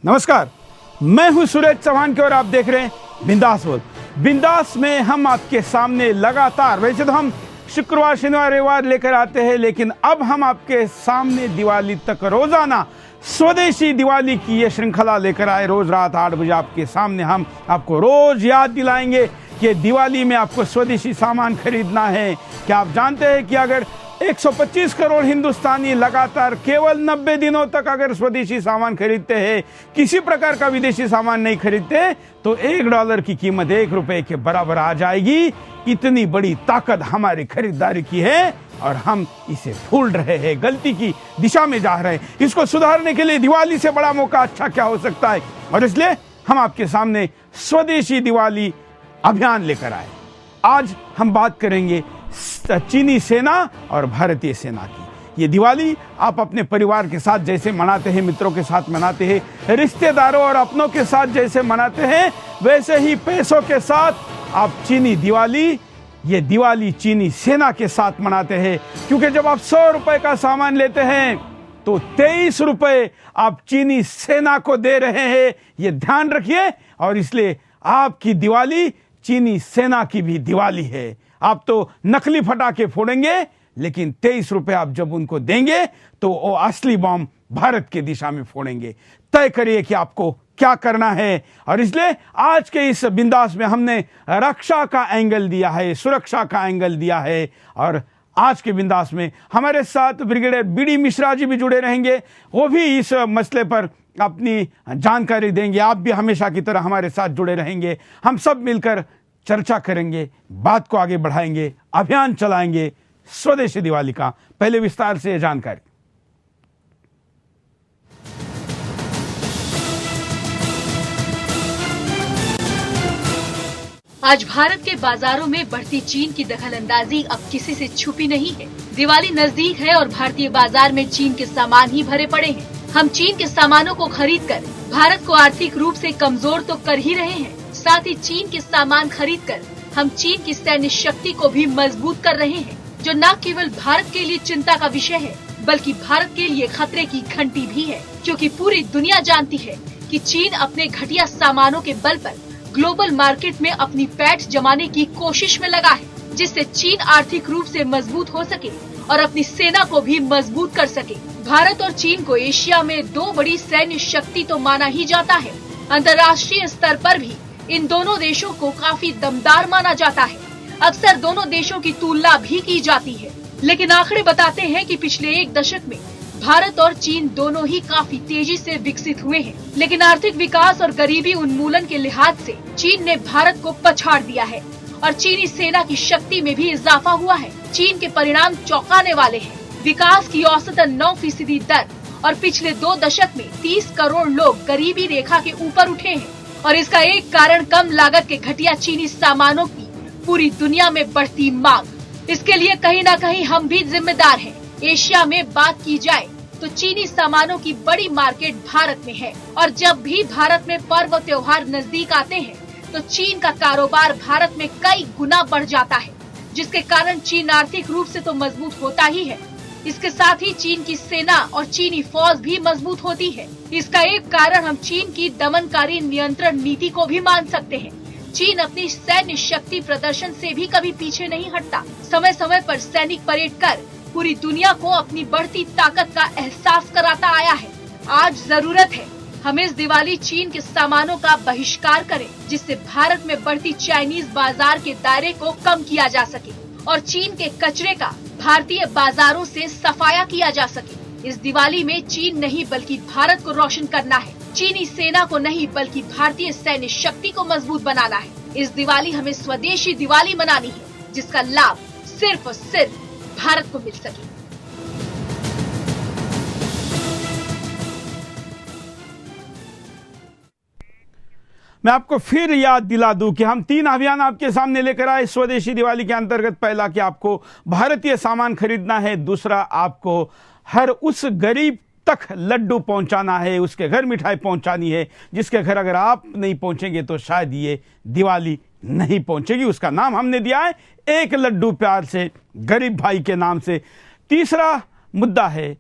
नमस्कार, मैं हूं सुरेश चौहान के और आप देख रहे हैं बिंदास बोल। बिंदास में हम आपके सामने लगातार, वैसे तो हम शुक्रवार शनिवार रविवार लेकर आते हैं, लेकिन अब हम आपके सामने दिवाली तक रोजाना स्वदेशी दिवाली की ये श्रृंखला लेकर आए। रोज रात 8 बजे आपके सामने हम आपको रोज याद दिलाएंगे कि दिवाली में आपको स्वदेशी सामान खरीदना है। क्या आप जानते हैं कि अगर 125 करोड़ हिंदुस्तानी लगातार केवल 90 दिनों तक अगर स्वदेशी सामान खरीदते हैं, किसी प्रकार का विदेशी सामान नहीं खरीदते, तो $1 की कीमत ₹1 के बराबर आ जाएगी। इतनी बड़ी ताकत हमारी खरीदारी की है और हम इसे भूल रहे हैं, गलती की दिशा में जा रहे हैं। इसको सुधारने के लिए दिवाली से बड़ा मौका अच्छा क्या हो सकता है, और इसलिए हम आपके सामने स्वदेशी दिवाली अभियान लेकर आए। आज हम बात करेंगे चीनी सेना और भारतीय सेना की। ये दिवाली आप अपने परिवार के साथ जैसे मनाते हैं, मित्रों के साथ मनाते हैं, रिश्तेदारों और अपनों के साथ जैसे मनाते हैं, वैसे ही पैसों के साथ आप चीनी दिवाली, ये दिवाली चीनी सेना के साथ मनाते हैं। क्योंकि जब आप ₹100 का सामान लेते हैं तो ₹23 आप चीनी सेना को दे रहे हैं, ये ध्यान रखिए। और इसलिए आपकी दिवाली चीनी सेना की भी दिवाली है। आप तो नकली फटाके फोड़ेंगे, लेकिन ₹23 आप जब उनको देंगे तो वो असली बम भारत की दिशा में फोड़ेंगे। तय करिए कि आपको क्या करना है। और इसलिए आज के इस बिंदास में हमने रक्षा का एंगल दिया है, सुरक्षा का एंगल दिया है। और आज के बिंदास में हमारे साथ ब्रिगेडियर बीडी मिश्रा जी भी जुड़े रहेंगे, वो भी इस मसले पर अपनी जानकारी देंगे। आप भी हमेशा की तरह हमारे साथ जुड़े रहेंगे। हम सब मिलकर चर्चा करेंगे, बात को आगे बढ़ाएंगे, अभियान चलाएंगे स्वदेशी दिवाली का। पहले विस्तार से जानकारी। आज भारत के बाजारों में बढ़ती चीन की दखलंदाजी अब किसी से छुपी नहीं है। दिवाली नजदीक है और भारतीय बाजार में चीन के सामान ही भरे पड़े हैं। हम चीन के सामानों को खरीदकर भारत को आर्थिक रूप से कमजोर तो कर ही रहे हैं, साथ ही चीन के सामान खरीदकर हम चीन की सैन्य शक्ति को भी मजबूत कर रहे हैं, जो न केवल भारत के लिए चिंता का विषय है, बल्कि भारत के लिए खतरे की घंटी भी है। क्योंकि पूरी दुनिया जानती है कि चीन अपने घटिया सामानों के बल पर ग्लोबल मार्केट में अपनी पैठ जमाने की कोशिश में लगा है, जिससे चीन आर्थिक रूप से मजबूत हो सके और अपनी सेना को भी मजबूत कर सके। भारत और चीन को एशिया में 2 बड़ी सैन्य शक्ति तो माना ही जाता है। अंतर्राष्ट्रीय स्तर पर भी इन दोनों देशों को काफी दमदार माना जाता है। अक्सर दोनों देशों की तुलना भी की जाती है, लेकिन आंकड़े बताते हैं कि पिछले 1 दशक में भारत और चीन दोनों ही काफी तेजी से विकसित हुए हैं। लेकिन आर्थिक विकास और गरीबी उन्मूलन के लिहाज से चीन ने भारत को पछाड़ दिया है और चीनी सेना की शक्ति में भी इजाफा हुआ है। चीन के परिणाम चौंकाने वाले हैं। विकास की औसतन 9% दर और पिछले 2 दशक में 30 करोड़ लोग गरीबी रेखा के ऊपर उठे हैं। और इसका एक कारण कम लागत के घटिया चीनी सामानों की पूरी दुनिया में बढ़ती मांग। इसके लिए कहीं न कहीं हम भी जिम्मेदार हैं। एशिया में बात की जाए तो चीनी सामानों की बड़ी मार्केट भारत में है, और जब भी भारत में पर्व त्योहार नजदीक आते हैं तो चीन का कारोबार भारत में कई गुना बढ़ जाता है, जिसके कारण चीन आर्थिक रूप से तो मजबूत होता ही है, इसके साथ ही चीन की सेना और चीनी फौज भी मजबूत होती है। इसका एक कारण हम चीन की दमनकारी नियंत्रण नीति को भी मान सकते हैं। चीन अपनी सैन्य शक्ति प्रदर्शन से भी कभी पीछे नहीं हटता। समय समय पर सैनिक परेड कर पूरी दुनिया को अपनी बढ़ती ताकत का एहसास कराता आया है। आज जरूरत है हम इस दिवाली चीन के सामानों का बहिष्कार करें, जिससे भारत में बढ़ती चाइनीज बाजार के दायरे को कम किया जा सके और चीन के कचरे का भारतीय बाजारों से सफाया किया जा सके। इस दिवाली में चीन नहीं बल्कि भारत को रोशन करना है। चीनी सेना को नहीं बल्कि भारतीय सैन्य शक्ति को मजबूत बनाना है। इस दिवाली हमें स्वदेशी दिवाली मनानी है, जिसका लाभ सिर्फ और सिर्फ भारत को मिल सके। मैं आपको फिर याद दिला दूं कि हम 3 अभियान आपके सामने लेकर आए स्वदेशी दिवाली के अंतर्गत। पहला कि आपको भारतीय सामान खरीदना है, दूसरा आपको हर उस गरीब तक लड्डू पहुंचाना है, उसके घर मिठाई पहुंचानी है जिसके घर अगर आप नहीं पहुंचेंगे तो शायद ये दिवाली नहीं पहुंचेगी। उसका नाम हमने दिया है एक लड्डू प्यार से, गरीब भाई के नाम से। तीसरा मुद्दा है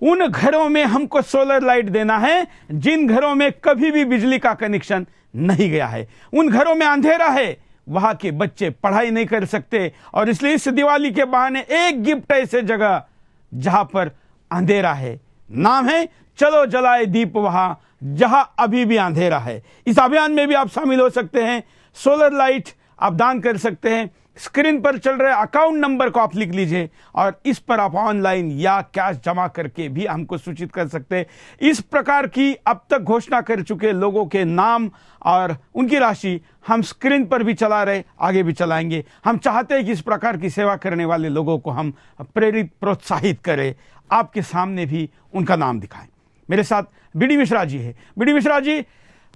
उन घरों में हमको सोलर लाइट देना है जिन घरों में कभी भी बिजली का कनेक्शन नहीं गया है। उन घरों में अंधेरा है, वहां के बच्चे पढ़ाई नहीं कर सकते, और इसलिए इस दिवाली के बहाने एक गिफ्ट ऐसे जगह जहां पर अंधेरा है, नाम है चलो जलाए दीप वहां जहां अभी भी अंधेरा है। इस अभियान में भी आप शामिल हो सकते हैं। सोलर लाइट आप दान कर सकते हैं। स्क्रीन पर चल रहे अकाउंट नंबर को आप लिख लीजिए और इस पर आप ऑनलाइन या कैश जमा करके भी हमको सूचित कर सकते हैं। इस प्रकार की अब तक घोषणा कर चुके लोगों के नाम और उनकी राशि हम स्क्रीन पर भी चला रहे, आगे भी चलाएंगे। हम चाहते हैं कि इस प्रकार की सेवा करने वाले लोगों को हम प्रेरित, प्रोत्साहित करें, आपके सामने भी उनका नाम दिखाएं। मेरे साथ बीडी मिश्रा जी है। बीडी मिश्रा जी,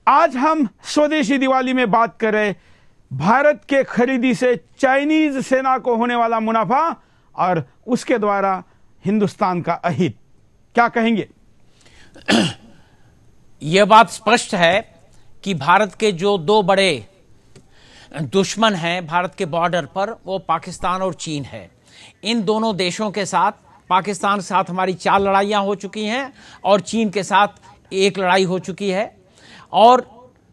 आज हम स्वदेशी दिवाली में बात कर रहे भारत के खरीदी से चाइनीज सेना को होने वाला मुनाफा और उसके द्वारा हिंदुस्तान का अहित, क्या कहेंगे? यह बात स्पष्ट है कि भारत के जो दो बड़े दुश्मन हैं भारत के बॉर्डर पर, वो पाकिस्तान और चीन है। इन दोनों देशों के साथ, पाकिस्तान के साथ हमारी 4 लड़ाइयां हो चुकी हैं और चीन के साथ 1 लड़ाई हो चुकी है, और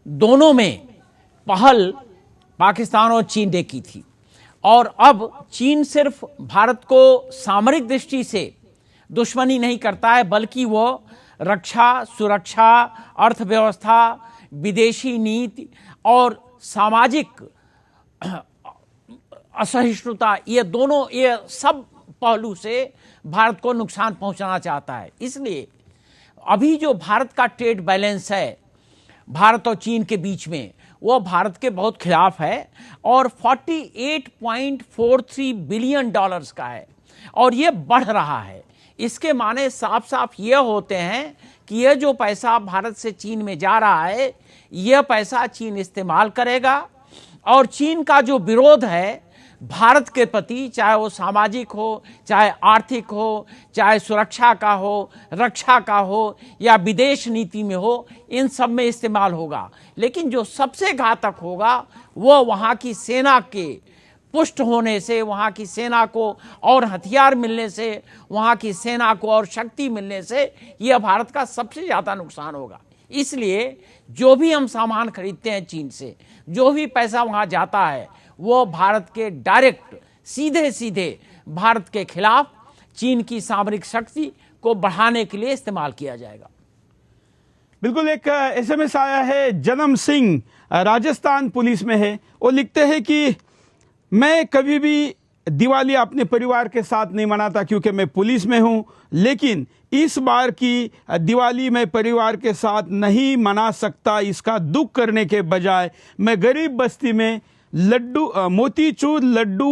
दोनों में पहल पाकिस्तान और चीन ने की थी। और अब चीन सिर्फ भारत को सामरिक दृष्टि से दुश्मनी नहीं करता है, बल्कि वो रक्षा, सुरक्षा, अर्थव्यवस्था, विदेशी नीति और सामाजिक असहिष्णुता, ये सब पहलू से भारत को नुकसान पहुंचाना चाहता है। इसलिए अभी जो भारत का ट्रेड बैलेंस है भारत और चीन के बीच में, वो भारत के बहुत खिलाफ है और 48.43 बिलियन डॉलर्स का है, और ये बढ़ रहा है। इसके माने साफ साफ ये होते हैं कि यह जो पैसा भारत से चीन में जा रहा है, यह पैसा चीन इस्तेमाल करेगा, और चीन का जो विरोध है भारत के प्रति, चाहे वो सामाजिक हो, चाहे आर्थिक हो, चाहे सुरक्षा का हो, रक्षा का हो, या विदेश नीति में हो, इन सब में इस्तेमाल होगा। लेकिन जो सबसे घातक होगा वो वहाँ की सेना के पुष्ट होने से, वहाँ की सेना को और हथियार मिलने से, वहाँ की सेना को और शक्ति मिलने से, यह भारत का सबसे ज़्यादा नुकसान होगा। इसलिए जो भी हम सामान खरीदते हैं चीन से, जो भी पैसा वहाँ जाता है, वो भारत के डायरेक्ट, सीधे सीधे भारत के खिलाफ चीन की सामरिक शक्ति को बढ़ाने के लिए इस्तेमाल किया जाएगा। बिल्कुल। एक एसएमएस आया है, जन्म सिंह राजस्थान पुलिस में है। वो लिखते हैं कि मैं कभी भी दिवाली अपने परिवार के साथ नहीं मनाता क्योंकि मैं पुलिस में हूं, लेकिन इस बार की दिवाली मैं परिवार के साथ नहीं मना सकता। इसका दुख करने के बजाय मैं गरीब बस्ती में लड्डू, मोतीचूर लड्डू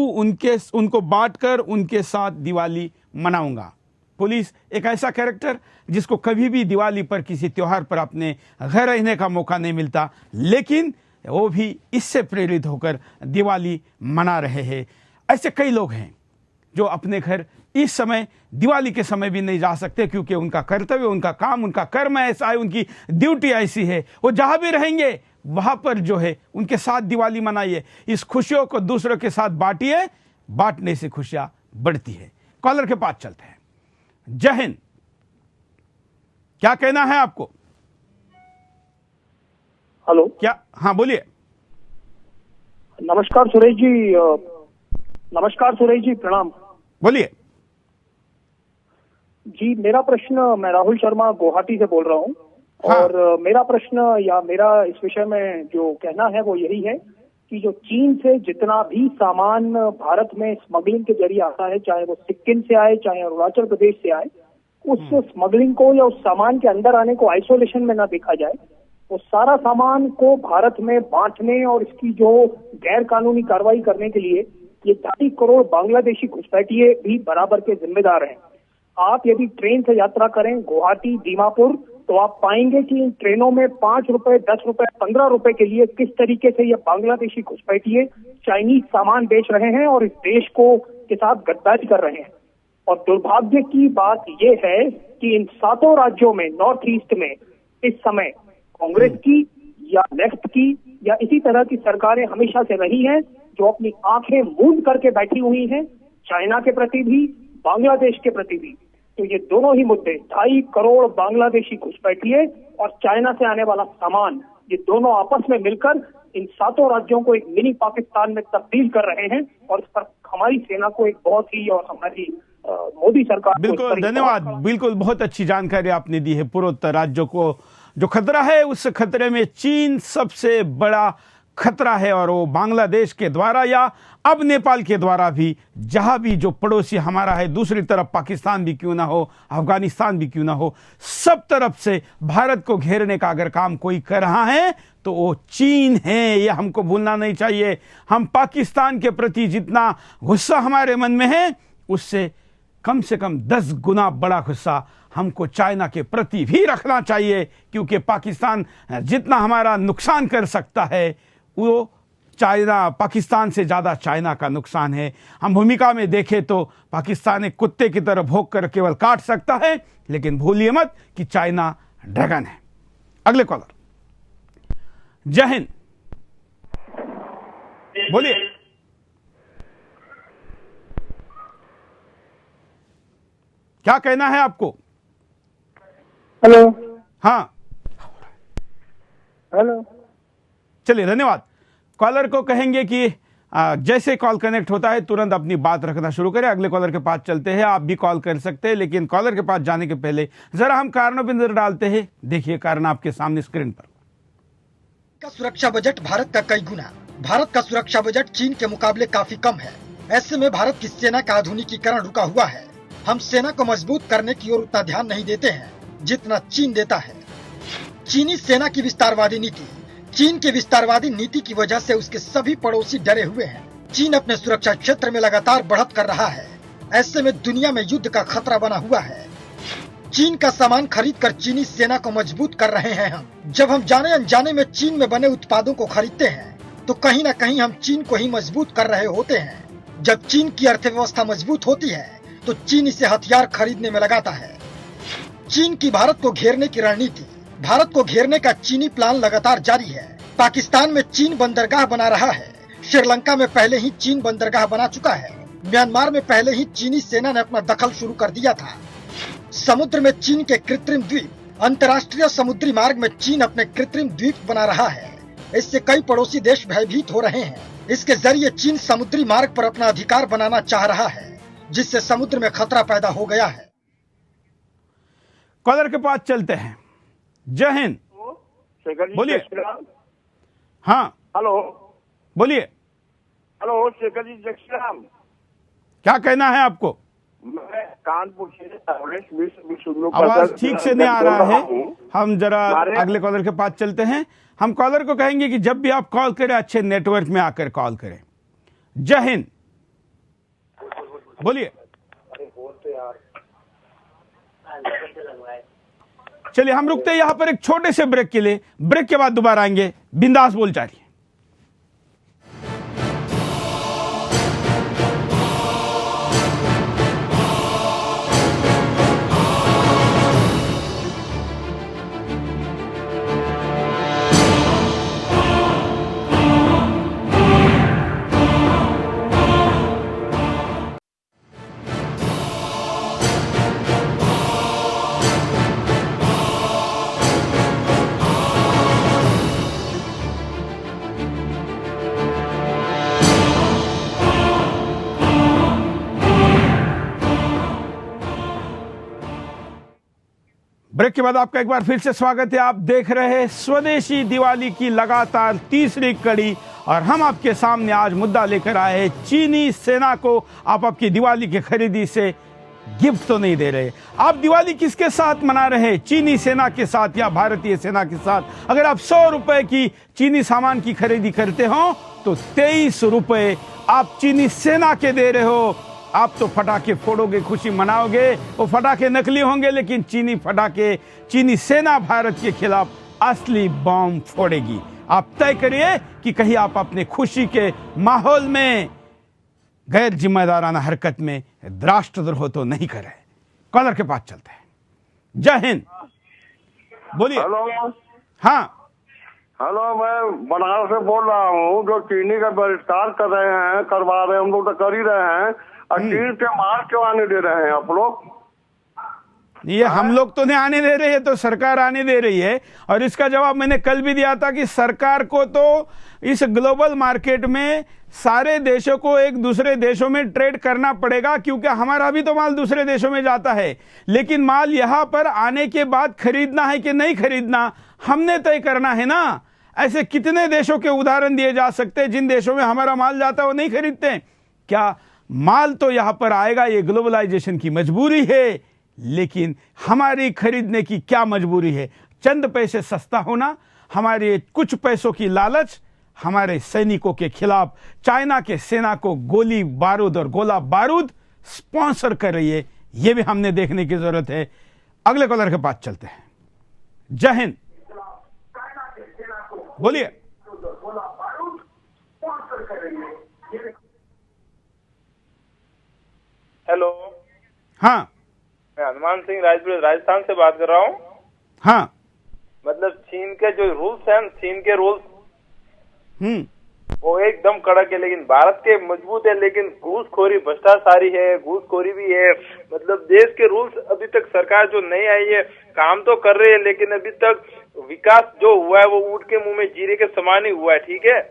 उनको बांटकर उनके साथ दिवाली मनाऊंगा। पुलिस एक ऐसा कैरेक्टर जिसको कभी भी दिवाली पर, किसी त्योहार पर अपने घर रहने का मौका नहीं मिलता, लेकिन वो भी इससे प्रेरित होकर दिवाली मना रहे हैं। ऐसे कई लोग हैं जो अपने घर इस समय, दिवाली के समय भी नहीं जा सकते क्योंकि उनका कर्तव्य, उनका काम, उनका कर्म ऐसा है, उनकी ड्यूटी ऐसी है। वो जहां भी रहेंगे वहां पर जो है उनके साथ दिवाली मनाइए। इस खुशियों को दूसरों के साथ बांटिए, बांटने से खुशियां बढ़ती है। कॉलर के पास चलते हैं। जय हिंद, क्या कहना है आपको? हेलो, क्या? हाँ बोलिए। नमस्कार सुरेश जी। नमस्कार सुरेश जी, प्रणाम। बोलिए जी। मेरा प्रश्न, मैं राहुल शर्मा गुवाहाटी से बोल रहा हूँ। हाँ। और मेरा प्रश्न या मेरा इस विषय में जो कहना है वो यही है कि जो चीन से जितना भी सामान भारत में स्मगलिंग के जरिए आता है, चाहे वो सिक्किम से आए, चाहे अरुणाचल प्रदेश से आए, उस स्मगलिंग को या उस सामान के अंदर आने को आइसोलेशन में ना देखा जाए। वो सारा सामान को भारत में बांटने और इसकी जो गैर कानूनी कार्रवाई करने के लिए ये 2.5 करोड़ बांग्लादेशी घुसपैठिए भी बराबर के जिम्मेदार हैं। आप यदि ट्रेन से यात्रा करें गुवाहाटी दीमापुर, तो आप पाएंगे कि इन ट्रेनों में 5 रुपए, 10 रुपए, 15 रुपए के लिए किस तरीके से ये बांग्लादेशी घुसपैठिए चाइनीज सामान बेच रहे हैं और इस देश को के साथ गद्दारी कर रहे हैं। और दुर्भाग्य की बात यह है कि इन 7 राज्यों में, नॉर्थ ईस्ट में इस समय कांग्रेस की या लेफ्ट की या इसी तरह की सरकारें हमेशा से रही हैं, जो अपनी आंखें मूंद करके बैठी हुई हैं, चाइना के प्रति भी, बांग्लादेश के प्रति भी। तो ये दोनों ही मुद्दे 2.5 करोड़ बांग्लादेशी घुसपैठिए और चाइना से आने वाला सामान, ये दोनों आपस में मिलकर इन 7 राज्यों को एक मिनी पाकिस्तान में तब्दील कर रहे हैं और इस पर हमारी सेना को एक बहुत ही, और हमारी मोदी सरकार को बिल्कुल धन्यवाद। बिल्कुल बहुत अच्छी जानकारी आपने दी है। पूर्वोत्तर राज्यों को जो खतरा है, उस खतरे में चीन सबसे बड़ा खतरा है और वो बांग्लादेश के द्वारा या अब नेपाल के द्वारा भी, जहां भी जो पड़ोसी हमारा है, दूसरी तरफ पाकिस्तान भी क्यों ना हो, अफगानिस्तान भी क्यों ना हो, सब तरफ से भारत को घेरने का अगर काम कोई कर रहा है तो वो चीन है। ये हमको भूलना नहीं चाहिए। हम पाकिस्तान के प्रति जितना गुस्सा हमारे मन में है, उससे कम से कम 10 गुना बड़ा गुस्सा हमको चाइना के प्रति भी रखना चाहिए, क्योंकि पाकिस्तान जितना हमारा नुकसान कर सकता है, वो पाकिस्तान से ज्यादा चाइना का नुकसान है। हम भूमिका में देखें तो पाकिस्तान एक कुत्ते की तरह भौंक कर केवल काट सकता है, लेकिन भूलिए मत कि चाइना ड्रैगन है। अगले कॉलर। जय हिंद, बोलिए। क्या कहना है आपको? हेलो। हाँ, हेलो। चलिए, धन्यवाद। कॉलर को कहेंगे कि जैसे कॉल कनेक्ट होता है तुरंत अपनी बात रखना शुरू करें। अगले कॉलर के पास चलते हैं। आप भी कॉल कर सकते हैं, लेकिन कॉलर के पास जाने के पहले जरा हम कारणों पर नजर डालते हैं। देखिए कारण आपके सामने स्क्रीन पर। का सुरक्षा बजट भारत का कई गुना। भारत का सुरक्षा बजट चीन के मुकाबले काफी कम है। ऐसे में भारत की सेना का आधुनिकीकरण रुका हुआ है। हम सेना को मजबूत करने की ओर उतना ध्यान नहीं देते हैं जितना चीन देता है। चीनी सेना की विस्तारवादी नीति। चीन के विस्तारवादी नीति की वजह से उसके सभी पड़ोसी डरे हुए हैं। चीन अपने सुरक्षा क्षेत्र में लगातार बढ़त कर रहा है। ऐसे में दुनिया में युद्ध का खतरा बना हुआ है। चीन का सामान खरीद कर चीनी सेना को मजबूत कर रहे हैं हम। जब हम जाने अनजाने में चीन में बने उत्पादों को खरीदते हैं तो कहीं न कहीं हम चीन को ही मजबूत कर रहे होते हैं। जब चीन की अर्थव्यवस्था मजबूत होती है तो चीन इसे हथियार खरीदने में लगाता है। चीन की भारत को घेरने की रणनीति। भारत को घेरने का चीनी प्लान लगातार जारी है। पाकिस्तान में चीन बंदरगाह बना रहा है। श्रीलंका में पहले ही चीन बंदरगाह बना चुका है। म्यांमार में पहले ही चीनी सेना ने अपना दखल शुरू कर दिया था। समुद्र में चीन के कृत्रिम द्वीप। अंतर्राष्ट्रीय समुद्री मार्ग में चीन अपने कृत्रिम द्वीप बना रहा है। इससे कई पड़ोसी देश भयभीत हो रहे हैं। इसके जरिए चीन समुद्री मार्ग पर अपना अधिकार बनाना चाह रहा है, जिससे समुद्र में खतरा पैदा हो गया है। कॉलर के पास चलते हैं। जय हिंद, बोलिए। हाँ, हेलो। बोलिए। हेलो शेखर जी, जय श्री राम। क्या कहना है आपको? मैं कानपुर से आवाज ठीक से नहीं आ रहा है। हम जरा अगले कॉलर के पास चलते हैं। हम कॉलर को कहेंगे कि जब भी आप कॉल करें अच्छे नेटवर्क में आकर कॉल करें। जय हिंद, बोलिए। चलिए, हम रुकते हैं यहां पर एक छोटे से ब्रेक के लिए। ब्रेक के बाद दोबारा आएंगे। बिंदास बोल जारी। ब्रेक के बाद आपका एक बार फिर से स्वागत है। आप देख रहे हैं स्वदेशी दिवाली की लगातार तीसरी कड़ी और हम आपके सामने आज मुद्दा लेकर आए हैं। चीनी सेना को आप आपकी दिवाली की खरीदी से गिफ्ट तो नहीं दे रहे। आप दिवाली किसके साथ मना रहे हैं? चीनी सेना के साथ या भारतीय सेना के साथ? अगर आप 100 रुपए की चीनी सामान की खरीदी करते हो तो 23 रुपए आप चीनी सेना के दे रहे हो। आप तो फटाके फोड़ोगे, खुशी मनाओगे, वो फटाके नकली होंगे, लेकिन चीनी फटाके, चीनी सेना भारत के खिलाफ असली बम फोड़ेगी। आप तय करिए कि कहीं आप अपने खुशी के माहौल में गैर जिम्मेदाराना हरकत में राष्ट्रद्रोह तो नहीं करे। कॉलर के पास चलते हैं। जय हिंद, बोलिए। हेलो। हाँ, हेलो, मैं बनारस से बोल रहा हूँ। जो चीनी का बहिष्कार कर रहे हैं, करवा रहे हैं, हम लोग तो कर ही रहे हैं, और चीन से माल क्यों आने दे रहे हैं आप लोग? ये हम लोग तो नहीं आने दे रहे हैं, तो सरकार आने दे रही है। और इसका जवाब मैंने कल भी दिया था कि सरकार को तो इस ग्लोबल मार्केट में सारे देशों को एक दूसरे देशों में ट्रेड करना पड़ेगा, क्योंकि हमारा भी तो माल दूसरे देशों में जाता है। लेकिन माल यहां पर आने के बाद खरीदना है कि नहीं खरीदना, हमने तय करना है ना। ऐसे कितने देशों के उदाहरण दिए जा सकते हैं जिन देशों में हमारा माल जाता है वो नहीं खरीदते। क्या माल तो यहां पर आएगा, ये ग्लोबलाइजेशन की मजबूरी है। लेकिन हमारी खरीदने की क्या मजबूरी है? चंद पैसे सस्ता होना, हमारे कुछ पैसों की लालच हमारे सैनिकों के खिलाफ चाइना के सेना को गोली बारूद और गोला बारूद स्पॉन्सर कर रही है। यह भी हमने देखने की जरूरत है। अगले कॉलर के पास चलते हैं। जय हिंद, बोलिए। हेलो, हाँ, मैं हनुमान सिंह राजस्थान से बात कर रहा हूँ। हाँ, मतलब चीन के जो रूल्स हैं, चीन के रूल्स वो एकदम कड़क है, लेकिन भारत के मजबूत है। लेकिन घूसखोरी, भ्रष्टाचारी है, घूसखोरी भी है। मतलब देश के रूल्स अभी तक सरकार जो नहीं आई है, काम तो कर रही है, लेकिन अभी तक विकास जो हुआ है वो ऊंट के मुंह में जीरे के समान ही हुआ है। ठीक है,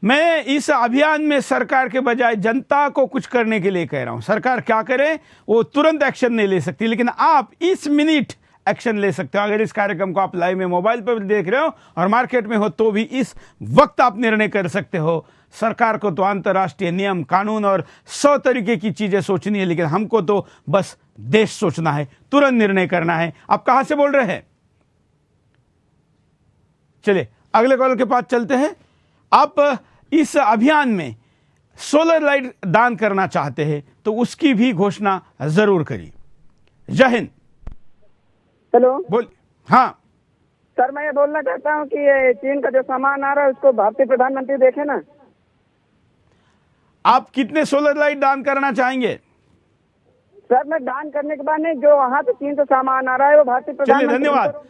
मैं इस अभियान में सरकार के बजाय जनता को कुछ करने के लिए कह रहा हूं। सरकार क्या करे वो तुरंत एक्शन नहीं ले सकती, लेकिन आप इस मिनट एक्शन ले सकते हो। अगर इस कार्यक्रम को आप लाइव में मोबाइल पर देख रहे हो और मार्केट में हो तो भी इस वक्त आप निर्णय कर सकते हो। सरकार को तो अंतर्राष्ट्रीय नियम कानून और 100 तरीके की चीजें सोचनी है, लेकिन हमको तो बस देश सोचना है, तुरंत निर्णय करना है। आप कहां से बोल रहे हैं? चलिए अगले कॉलर के पास चलते हैं। आप इस अभियान में सोलर लाइट दान करना चाहते हैं तो उसकी भी घोषणा जरूर करिए। जय हिंद। हेलो, बोल। हाँ सर, मैं ये बोलना चाहता हूँ कि ये चीन का जो सामान आ रहा है उसको भारतीय प्रधानमंत्री देखे ना। आप कितने सोलर लाइट दान करना चाहेंगे? सर, मैं दान करने के बाद नहीं, जो वहाँ से चीन से सामान आ रहा है वो भारतीय चलिए, प्रधानमंत्री। धन्यवाद।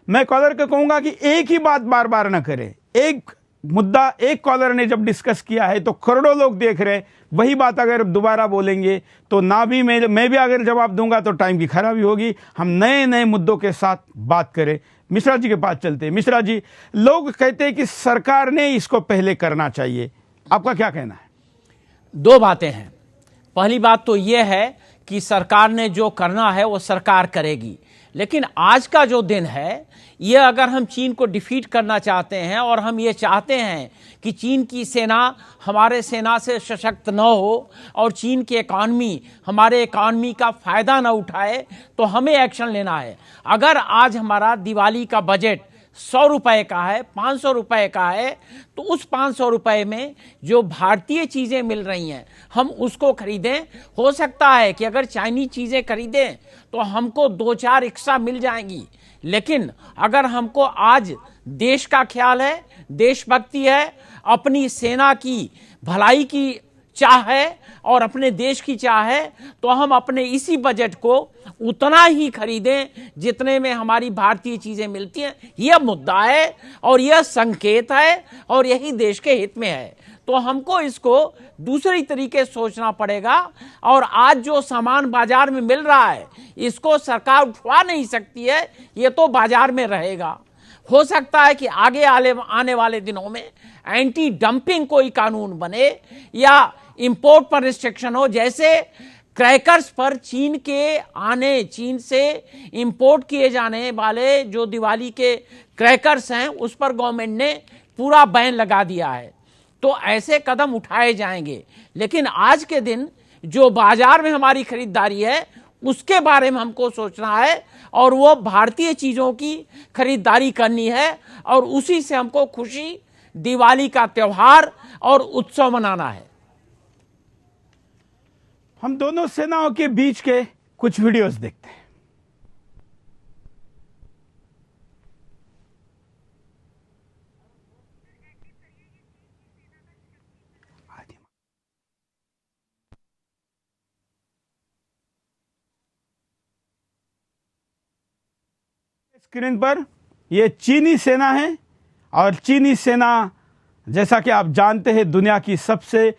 मैं कॉलर को कहूंगा कि एक ही बात बार बार ना करे। एक मुद्दा एक कॉलर ने जब डिस्कस किया है तो करोड़ों लोग देख रहे हैं, वही बात अगर दोबारा बोलेंगे तो ना भी मैं भी अगर जवाब दूंगा तो टाइम की खराबी होगी। हम नए नए मुद्दों के साथ बात करें। मिश्रा जी के पास चलते हैं। मिश्रा जी, लोग कहते हैं कि सरकार ने इसको पहले करना चाहिए, आपका क्या कहना है? दो बातें हैं। पहली बात तो यह है कि सरकार ने जो करना है वो सरकार करेगी, लेकिन आज का जो दिन है ये अगर हम चीन को डिफीट करना चाहते हैं और हम ये चाहते हैं कि चीन की सेना हमारे सेना से सशक्त न हो और चीन की इकॉनमी हमारे इकॉनमी का फायदा न उठाए, तो हमें एक्शन लेना है। अगर आज हमारा दिवाली का बजट 100 रुपए का है, 500 रुपए का है, तो उस 500 रुपए में जो भारतीय चीजें मिल रही हैं हम उसको खरीदें। हो सकता है कि अगर चाइनीज चीजें खरीदें तो हमको 2-4 रिक्शा मिल जाएंगी, लेकिन अगर हमको आज देश का ख्याल है, देशभक्ति है, अपनी सेना की भलाई की चाह है और अपने देश की चाह है, तो हम अपने इसी बजट को उतना ही खरीदें जितने में हमारी भारतीय चीजें मिलती हैं। यह मुद्दा है और यह संकेत है और यही देश के हित में है। तो हमको इसको दूसरी तरीके सोचना पड़ेगा। और आज जो सामान बाजार में मिल रहा है इसको सरकार उठवा नहीं सकती है, ये तो बाजार में रहेगा। हो सकता है कि आगे आने वाले दिनों में एंटी डंपिंग कोई कानून बने या इंपोर्ट पर रिस्ट्रिक्शन हो, जैसे क्रैकर्स पर चीन से इंपोर्ट किए जाने वाले जो दिवाली के क्रैकर्स हैं उस पर गवर्नमेंट ने पूरा बैन लगा दिया है। तो ऐसे कदम उठाए जाएंगे, लेकिन आज के दिन जो बाजार में हमारी खरीदारी है उसके बारे में हमको सोचना है और वो भारतीय चीजों की खरीदारी करनी है और उसी से हमको खुशी, दिवाली का त्योहार और उत्सव मनाना है। हम दोनों सेनाओं के बीच के कुछ वीडियोस देखते हैं। स्क्रीन पर यह चीनी सेना है और चीनी सेना जैसा कि आप जानते हैं दुनिया की सबसे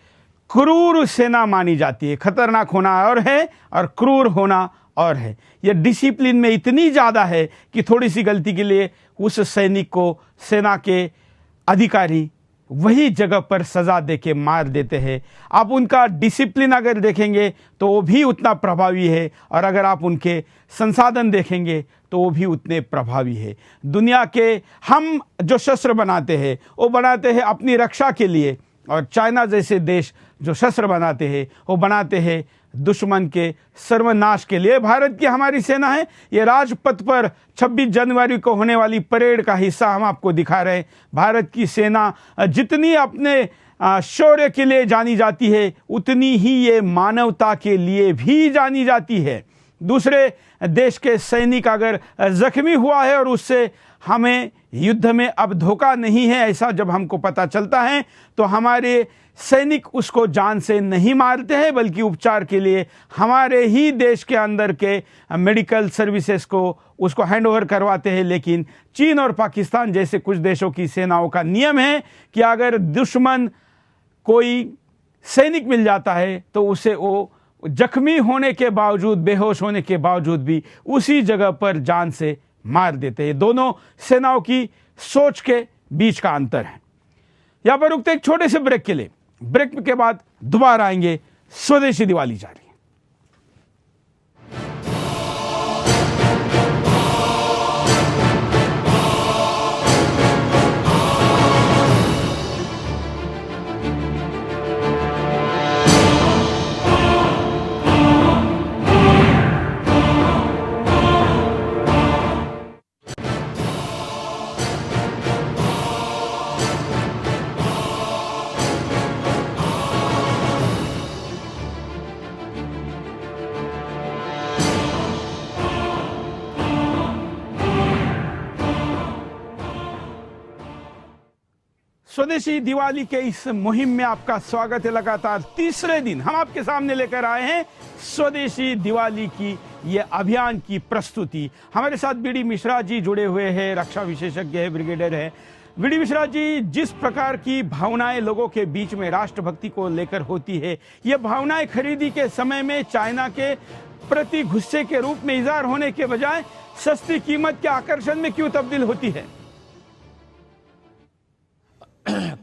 क्रूर सेना मानी जाती है। खतरनाक होना और है और क्रूर होना और है। यह डिसिप्लिन में इतनी ज़्यादा है कि थोड़ी सी गलती के लिए उस सैनिक को सेना के अधिकारी वही जगह पर सजा देके मार देते हैं। आप उनका डिसिप्लिन अगर देखेंगे तो वो भी उतना प्रभावी है, और अगर आप उनके संसाधन देखेंगे तो वो भी उतने प्रभावी है। दुनिया के हम जो शस्त्र बनाते हैं वो बनाते हैं अपनी रक्षा के लिए, और चाइना जैसे देश जो शस्त्र बनाते हैं वो बनाते हैं दुश्मन के सर्वनाश के लिए। भारत की हमारी सेना है, ये राजपथ पर 26 जनवरी को होने वाली परेड का हिस्सा हम आपको दिखा रहे हैं। भारत की सेना जितनी अपने शौर्य के लिए जानी जाती है, उतनी ही ये मानवता के लिए भी जानी जाती है। दूसरे देश के सैनिक अगर जख्मी हुआ है और उससे हमें युद्ध में अब धोखा नहीं है, ऐसा जब हमको पता चलता है, तो हमारे सैनिक उसको जान से नहीं मारते हैं, बल्कि उपचार के लिए हमारे ही देश के अंदर के मेडिकल सर्विसेज को उसको हैंड ओवर करवाते हैं। लेकिन चीन और पाकिस्तान जैसे कुछ देशों की सेनाओं का नियम है कि अगर दुश्मन कोई सैनिक मिल जाता है तो उसे वो जख्मी होने के बावजूद, बेहोश होने के बावजूद भी उसी जगह पर जान से मार देते हैं। दोनों सेनाओं की सोच के बीच का अंतर है। यहां पर रुकते एक छोटे से ब्रेक के लिए, ब्रेक के बाद दोबारा आएंगे। स्वदेशी दिवाली जारी। स्वदेशी दिवाली के इस मुहिम में आपका स्वागत है। लगातार तीसरे दिन हम आपके सामने लेकर आए हैं स्वदेशी दिवाली की ये अभियान की प्रस्तुति। हमारे साथ बीडी मिश्रा जी जुड़े हुए हैं, रक्षा विशेषज्ञ है, ब्रिगेडियर है। बीडी मिश्रा जी, जिस प्रकार की भावनाएं लोगों के बीच में राष्ट्रभक्ति को लेकर होती है, ये भावनाएं खरीदी के समय में चाइना के प्रति गुस्से के रूप में इजहार होने के बजाय सस्ती कीमत के आकर्षण में क्यों तब्दील होती है?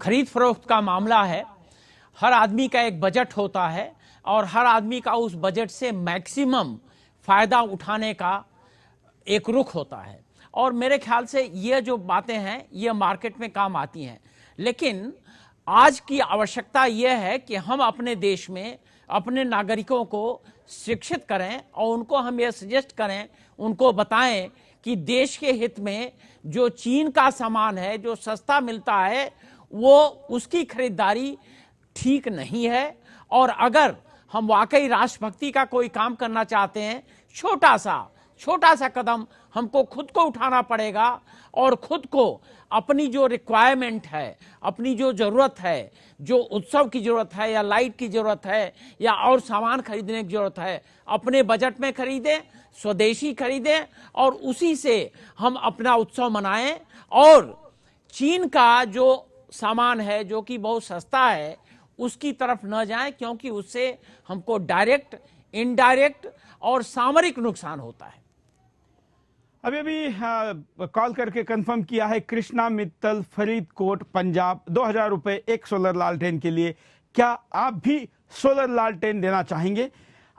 खरीद फरोख्त का मामला है। हर आदमी का एक बजट होता है और हर आदमी का उस बजट से मैक्सिमम फायदा उठाने का एक रुख होता है, और मेरे ख्याल से ये जो बातें हैं ये मार्केट में काम आती हैं। लेकिन आज की आवश्यकता यह है कि हम अपने देश में अपने नागरिकों को शिक्षित करें और उनको हम ये सजेस्ट करें, उनको बताएं कि देश के हित में जो चीन का सामान है, जो सस्ता मिलता है, वो उसकी खरीदारी ठीक नहीं है। और अगर हम वाकई राष्ट्रभक्ति का कोई काम करना चाहते हैं, छोटा सा कदम हमको खुद को उठाना पड़ेगा और खुद को अपनी जो रिक्वायरमेंट है, अपनी जो जरूरत है, जो उत्सव की जरूरत है या लाइट की जरूरत है या और सामान खरीदने की जरूरत है, अपने बजट में खरीदें, स्वदेशी खरीदें और उसी से हम अपना उत्सव मनाएं। और चीन का जो सामान है जो कि बहुत सस्ता है, उसकी तरफ न जाएं, क्योंकि उससे हमको डायरेक्ट, इनडायरेक्ट और सामरिक नुकसान होता है। अभी कॉल करके कंफर्म किया है कृष्णा मित्तल, फरीदकोट, पंजाब, 2000 रुपए एक सोलर लालटेन के लिए। क्या आप भी सोलर लालटेन देना चाहेंगे?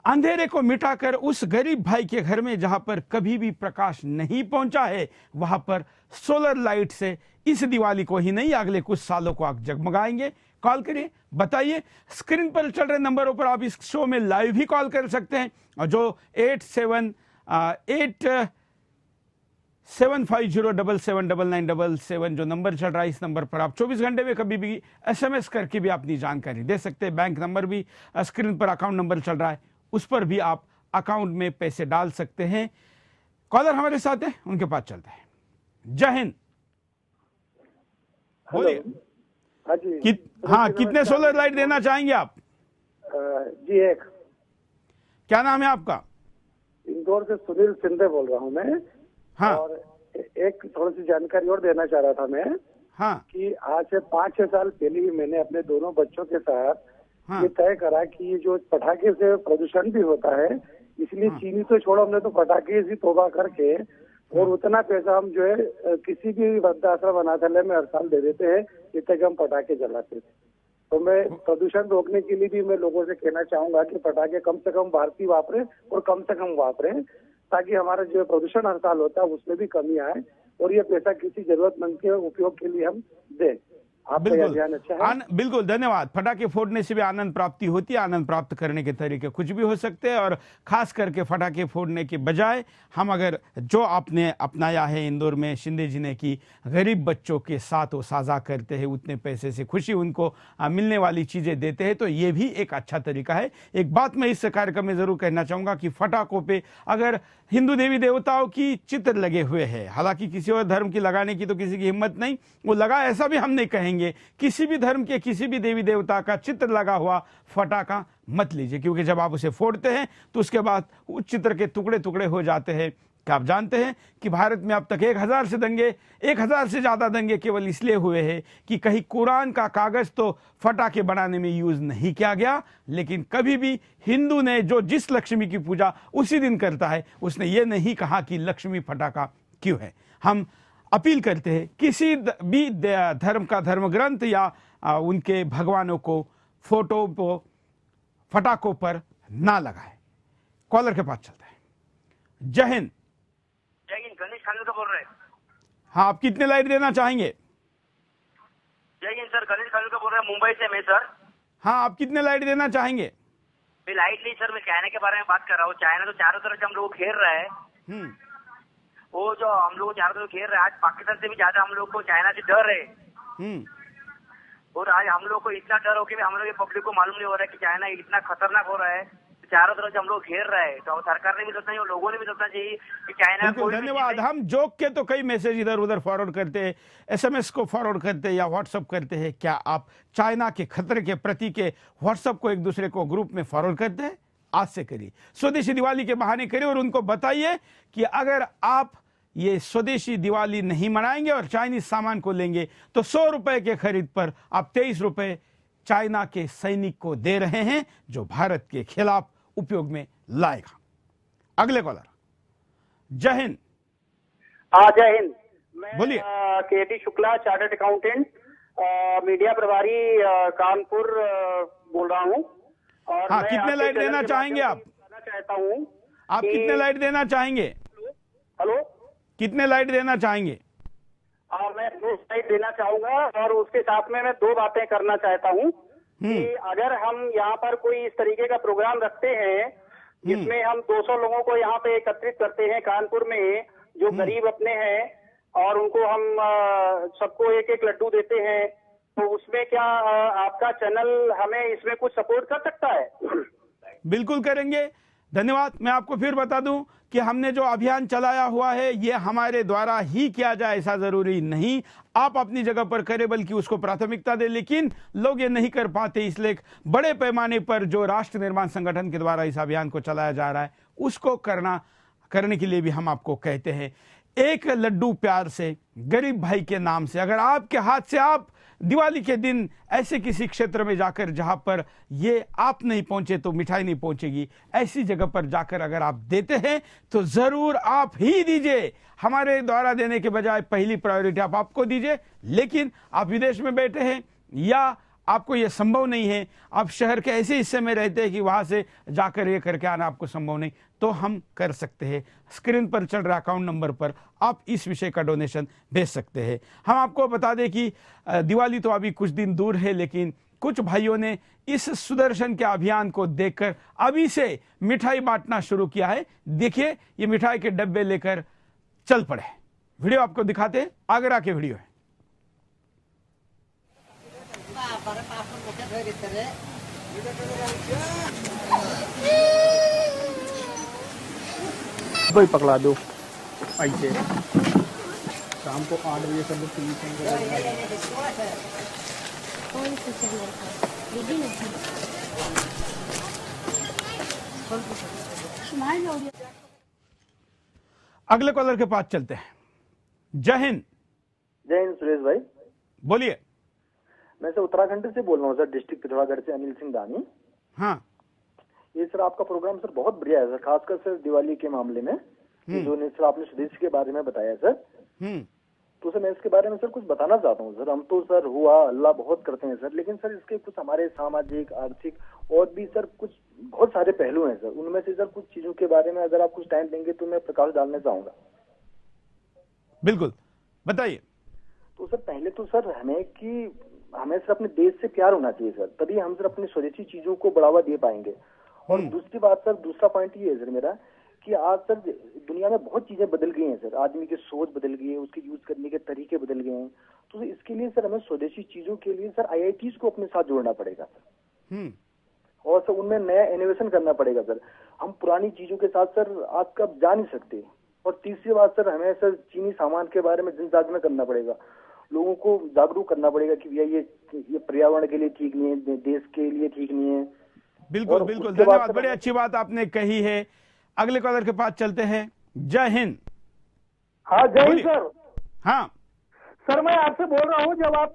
अंधेरे को मिटाकर उस गरीब भाई के घर में जहां पर कभी भी प्रकाश नहीं पहुंचा है, वहां पर सोलर लाइट से इस दिवाली को ही नहीं, अगले कुछ सालों को आप जगमगाएंगे। कॉल करिए, बताइए। स्क्रीन पर चल रहे नंबरों पर आप इस शो में लाइव भी कॉल कर सकते हैं, और जो 8750779977 जो नंबर चल रहा है, इस नंबर पर आप 24 घंटे में कभी भी SMS करके भी अपनी जानकारी दे सकते हैं। बैंक नंबर भी स्क्रीन पर, अकाउंट नंबर चल रहा है, उस पर भी आप अकाउंट में पैसे डाल सकते हैं। कॉलर हमारे साथ है, उनके पास चलते हैं। जय हिंद। बोलिए। हाँ जी। कितने सोलर लाइट देना चाहेंगे आप? जी एक। क्या नाम है आपका? इंदौर से सुनील सिंधे बोल रहा हूँ मैं। हाँ। और एक थोड़ी सी जानकारी और देना चाह रहा था मैं। हाँ। कि आज से 5-6 साल पहले ही मैंने अपने दोनों बच्चों के साथ ये तय करा कि ये जो पटाखे से प्रदूषण भी होता है, इसलिए चीनी तो छोड़ो, हमने तो पटाखे से तोबा करके और उतना पैसा हम जो है किसी भी वृद्धाश्रम अनाथालय में हर साल दे देते हैं जितने के हम पटाखे जलाते थे। तो मैं प्रदूषण रोकने के लिए भी मैं लोगों से कहना चाहूंगा कि पटाखे कम से कम भारतीय वापरें और कम से कम वापरें, ताकि हमारा जो प्रदूषण हर साल होता है उसमें भी कमी आए और ये पैसा किसी जरूरतमंद के उपयोग के लिए हम दें। आपका यह ध्यान अच्छा है। बिल्कुल, धन्यवाद। पटाखे फोड़ने से भी आनंद प्राप्ति होती है। आनंद प्राप्त करने के तरीके कुछ भी हो सकते हैं, और खास करके पटाखे फोड़ने के बजाय हम अगर जो आपने अपनाया है इंदौर में शिंदे जी ने कि गरीब बच्चों के साथ वो साझा करते हैं, उतने पैसे से खुशी उनको मिलने वाली चीजें देते हैं, तो ये भी एक अच्छा तरीका है। एक बात मैं इस कार्यक्रम में जरूर कहना चाहूंगा कि पटाखों पे अगर हिंदू देवी देवताओं की चित्र लगे हुए हैं, हालांकि किसी और धर्म की लगाने की तो किसी की हिम्मत नहीं, वो लगा ऐसा भी हम नहीं कहेंगे, किसी भी धर्म के किसी भी देवी देवता का चित्र लगा हुआ पटाखा मत लीजिए, क्योंकि जब आप उसे फोड़ते हैं तो उसके बाद उस चित्र के टुकड़े टुकड़े हो जाते हैं। क्या आप जानते हैं कि भारत में अब तक 1000 से ज्यादा दंगे केवल इसलिए हुए हैं कि कहीं कुरान का कागज तो पटाखे बनाने में यूज नहीं किया गया, लेकिन कभी भी हिंदू ने जो जिस लक्ष्मी की पूजा उसी दिन करता है उसने ये नहीं कहा कि लक्ष्मी पटाखा क्यों है। हम अपील करते हैं किसी भी धर्म का धर्म ग्रंथ या उनके भगवानों को फोटो को पटाखों पर ना लगाए। कॉलर के पास चलता है। जय हिंद। जय हिंद, गणेश खानविलकर बोल रहे हैं। हाँ, आप कितने लाइट देना चाहेंगे? जय हिंद सर, गणेश खानविलकर बोल रहे हैं मुंबई से मैं सर। हाँ, आप कितने लाइट देना चाहेंगे? मैं लाइट नहीं सर, मैं चाइना के बारे में बात कर रहा हूँ। चाइना तो चारों तरफ से हम लोग घेर रहा है, वो जो हम लोग चारों तरफ घेर रहे हैं। आज पाकिस्तान से भी ज्यादा हम लोग को चाइना से डर है, और आज हम लोग को इतना डर हो कि हम लोग के पब्लिक को मालूम नहीं हो रहा है कि चाइना इतना खतरनाक हो रहा है। चारों तरफ से हम लोग घेर रहे हैं, तो सरकार ने भी सोचना चाहिए, लोगों ने भी सोचना चाहिए कि चाइना को। धन्यवाद। हम जोक के तो कई मैसेज इधर उधर फॉरवर्ड करते हैं, SMS को फॉरवर्ड करते हैं या व्हाट्सअप करते हैं। क्या आप चाइना के खतरे के प्रति के व्हाट्सअप को एक दूसरे को ग्रुप में फॉरवर्ड करते हैं? आज से करिए, स्वदेशी दिवाली के बहाने करिए और उनको बताइए कि अगर आप ये स्वदेशी दिवाली नहीं मनाएंगे और चाइनीज सामान को लेंगे तो 100 रुपए के खरीद पर आप 23 रुपए चाइना के सैनिक को दे रहे हैं, जो भारत के खिलाफ उपयोग में लाएगा। अगले कॉलर। जय हिंद। जय हिंद। मैं बोलिए। KT Shukla, chartered accountant, media प्रभारी, कानपुर बोल रहा हूँ। और हाँ, कितने लाइट देना चाहेंगे आप? चाहता हूँ आप कितने लाइट देना चाहेंगे? हेलो, कितने लाइट देना चाहेंगे? मैं 2 लाइट देना चाहूंगा, और उसके साथ में मैं 2 बातें करना चाहता हूँ कि अगर हम यहाँ पर कोई इस तरीके का प्रोग्राम रखते हैं जिसमें हम 200 लोगों को यहाँ पे एकत्रित करते हैं कानपुर में, जो गरीब अपने हैं, और उनको हम सबको एक एक लड्डू देते हैं, तो उसमें क्या आपका चैनल हमें इसमें कुछ सपोर्ट कर सकता है? बिल्कुल करेंगे। धन्यवाद। मैं आपको फिर बता दूं कि हमने जो अभियान चलाया हुआ है ये हमारे द्वारा ही किया जाए ऐसा जरूरी नहीं, आप अपनी जगह पर करें, बल्कि उसको प्राथमिकता दें, लेकिन लोग ये नहीं कर पाते, इसलिए बड़े पैमाने पर जो राष्ट्र निर्माण संगठन के द्वारा इस अभियान को चलाया जा रहा है उसको करने के लिए भी हम आपको कहते हैं, एक लड्डू प्यार से गरीब भाई के नाम से, अगर आपके हाथ से आप दिवाली के दिन ऐसे किसी क्षेत्र में जाकर जहां पर ये आप नहीं पहुंचे तो मिठाई नहीं पहुंचेगी, ऐसी जगह पर जाकर अगर आप देते हैं तो जरूर आप ही दीजिए। हमारे द्वारा देने के बजाय पहली प्रायोरिटी आप आपको दीजिए। लेकिन आप विदेश में बैठे हैं या आपको यह संभव नहीं है, आप शहर के ऐसे हिस्से में रहते हैं कि वहां से जाकर ये करके आना आपको संभव नहीं, तो हम कर सकते हैं। स्क्रीन पर चल रहा अकाउंट नंबर पर आप इस विषय का डोनेशन भेज सकते हैं। हम आपको बता दें कि दिवाली तो अभी कुछ दिन दूर है, लेकिन कुछ भाइयों ने इस सुदर्शन के अभियान को देखकर अभी से मिठाई बांटना शुरू किया है। देखिए, ये मिठाई के डब्बे लेकर चल पड़े। वीडियो आपको दिखाते हैं, आगरा के वीडियो है। कोई पकड़ा दो ऐसे शाम को 8 बजे सब लोग अगले कॉलर के पास चलते हैं। जय हिंद। जय हिंद सुरेश भाई। बोलिए। मैं से उत्तराखंड से बोल रहा हूँ सर, डिस्ट्रिक्ट पिथौरागढ़ से अनिल सिंह दानी। हाँ, ये सर आपका प्रोग्राम सर बहुत बढ़िया है सर, खासकर सर दिवाली के मामले में जो सर आपने स्वदेशी के बारे में बताया सर। तो सर मैं इसके बारे में सर कुछ बताना चाहता हूँ सर। हम तो सर हुआ अल्लाह बहुत करते हैं सर, लेकिन सर इसके कुछ हमारे सामाजिक आर्थिक और भी सर कुछ बहुत सारे पहलू हैं सर। उनमें से सर कुछ चीजों के बारे में अगर आप कुछ टाइम देंगे तो मैं प्रकाश डालना चाहूंगा। बिल्कुल बताइए। तो सर पहले तो सर हमें सर अपने देश से प्यार होना चाहिए सर, तभी हम सर अपनी स्वदेशी चीजों को बढ़ावा दे पाएंगे। और दूसरी बात सर, दूसरा पॉइंट ये है सर मेरा कि आज सर दुनिया में बहुत चीजें बदल गई हैं सर, आदमी की सोच बदल गई है, उसके यूज करने के तरीके बदल गए हैं। तो इसके लिए सर हमें स्वदेशी चीजों के लिए सर IITs को अपने साथ जोड़ना पड़ेगा सर, और सर उनमें नया इनोवेशन करना पड़ेगा सर। हम पुरानी चीजों के साथ सर आज कब जा नहीं सकते। और तीसरी बात सर, हमें सर चीनी सामान के बारे में जन जागरण करना पड़ेगा, लोगों को जागरूक करना पड़ेगा कि भैया ये पर्यावरण के लिए ठीक नहीं है, देश के लिए ठीक नहीं है। बिल्कुल बिल्कुल, धन्यवाद, बड़ी अच्छी बात आपने कही है। अगले कॉलर के पास चलते हैं। जय हिंद। हाँ जय हिंद सर। हाँ सर मैं आपसे बोल रहा हूँ, जब आप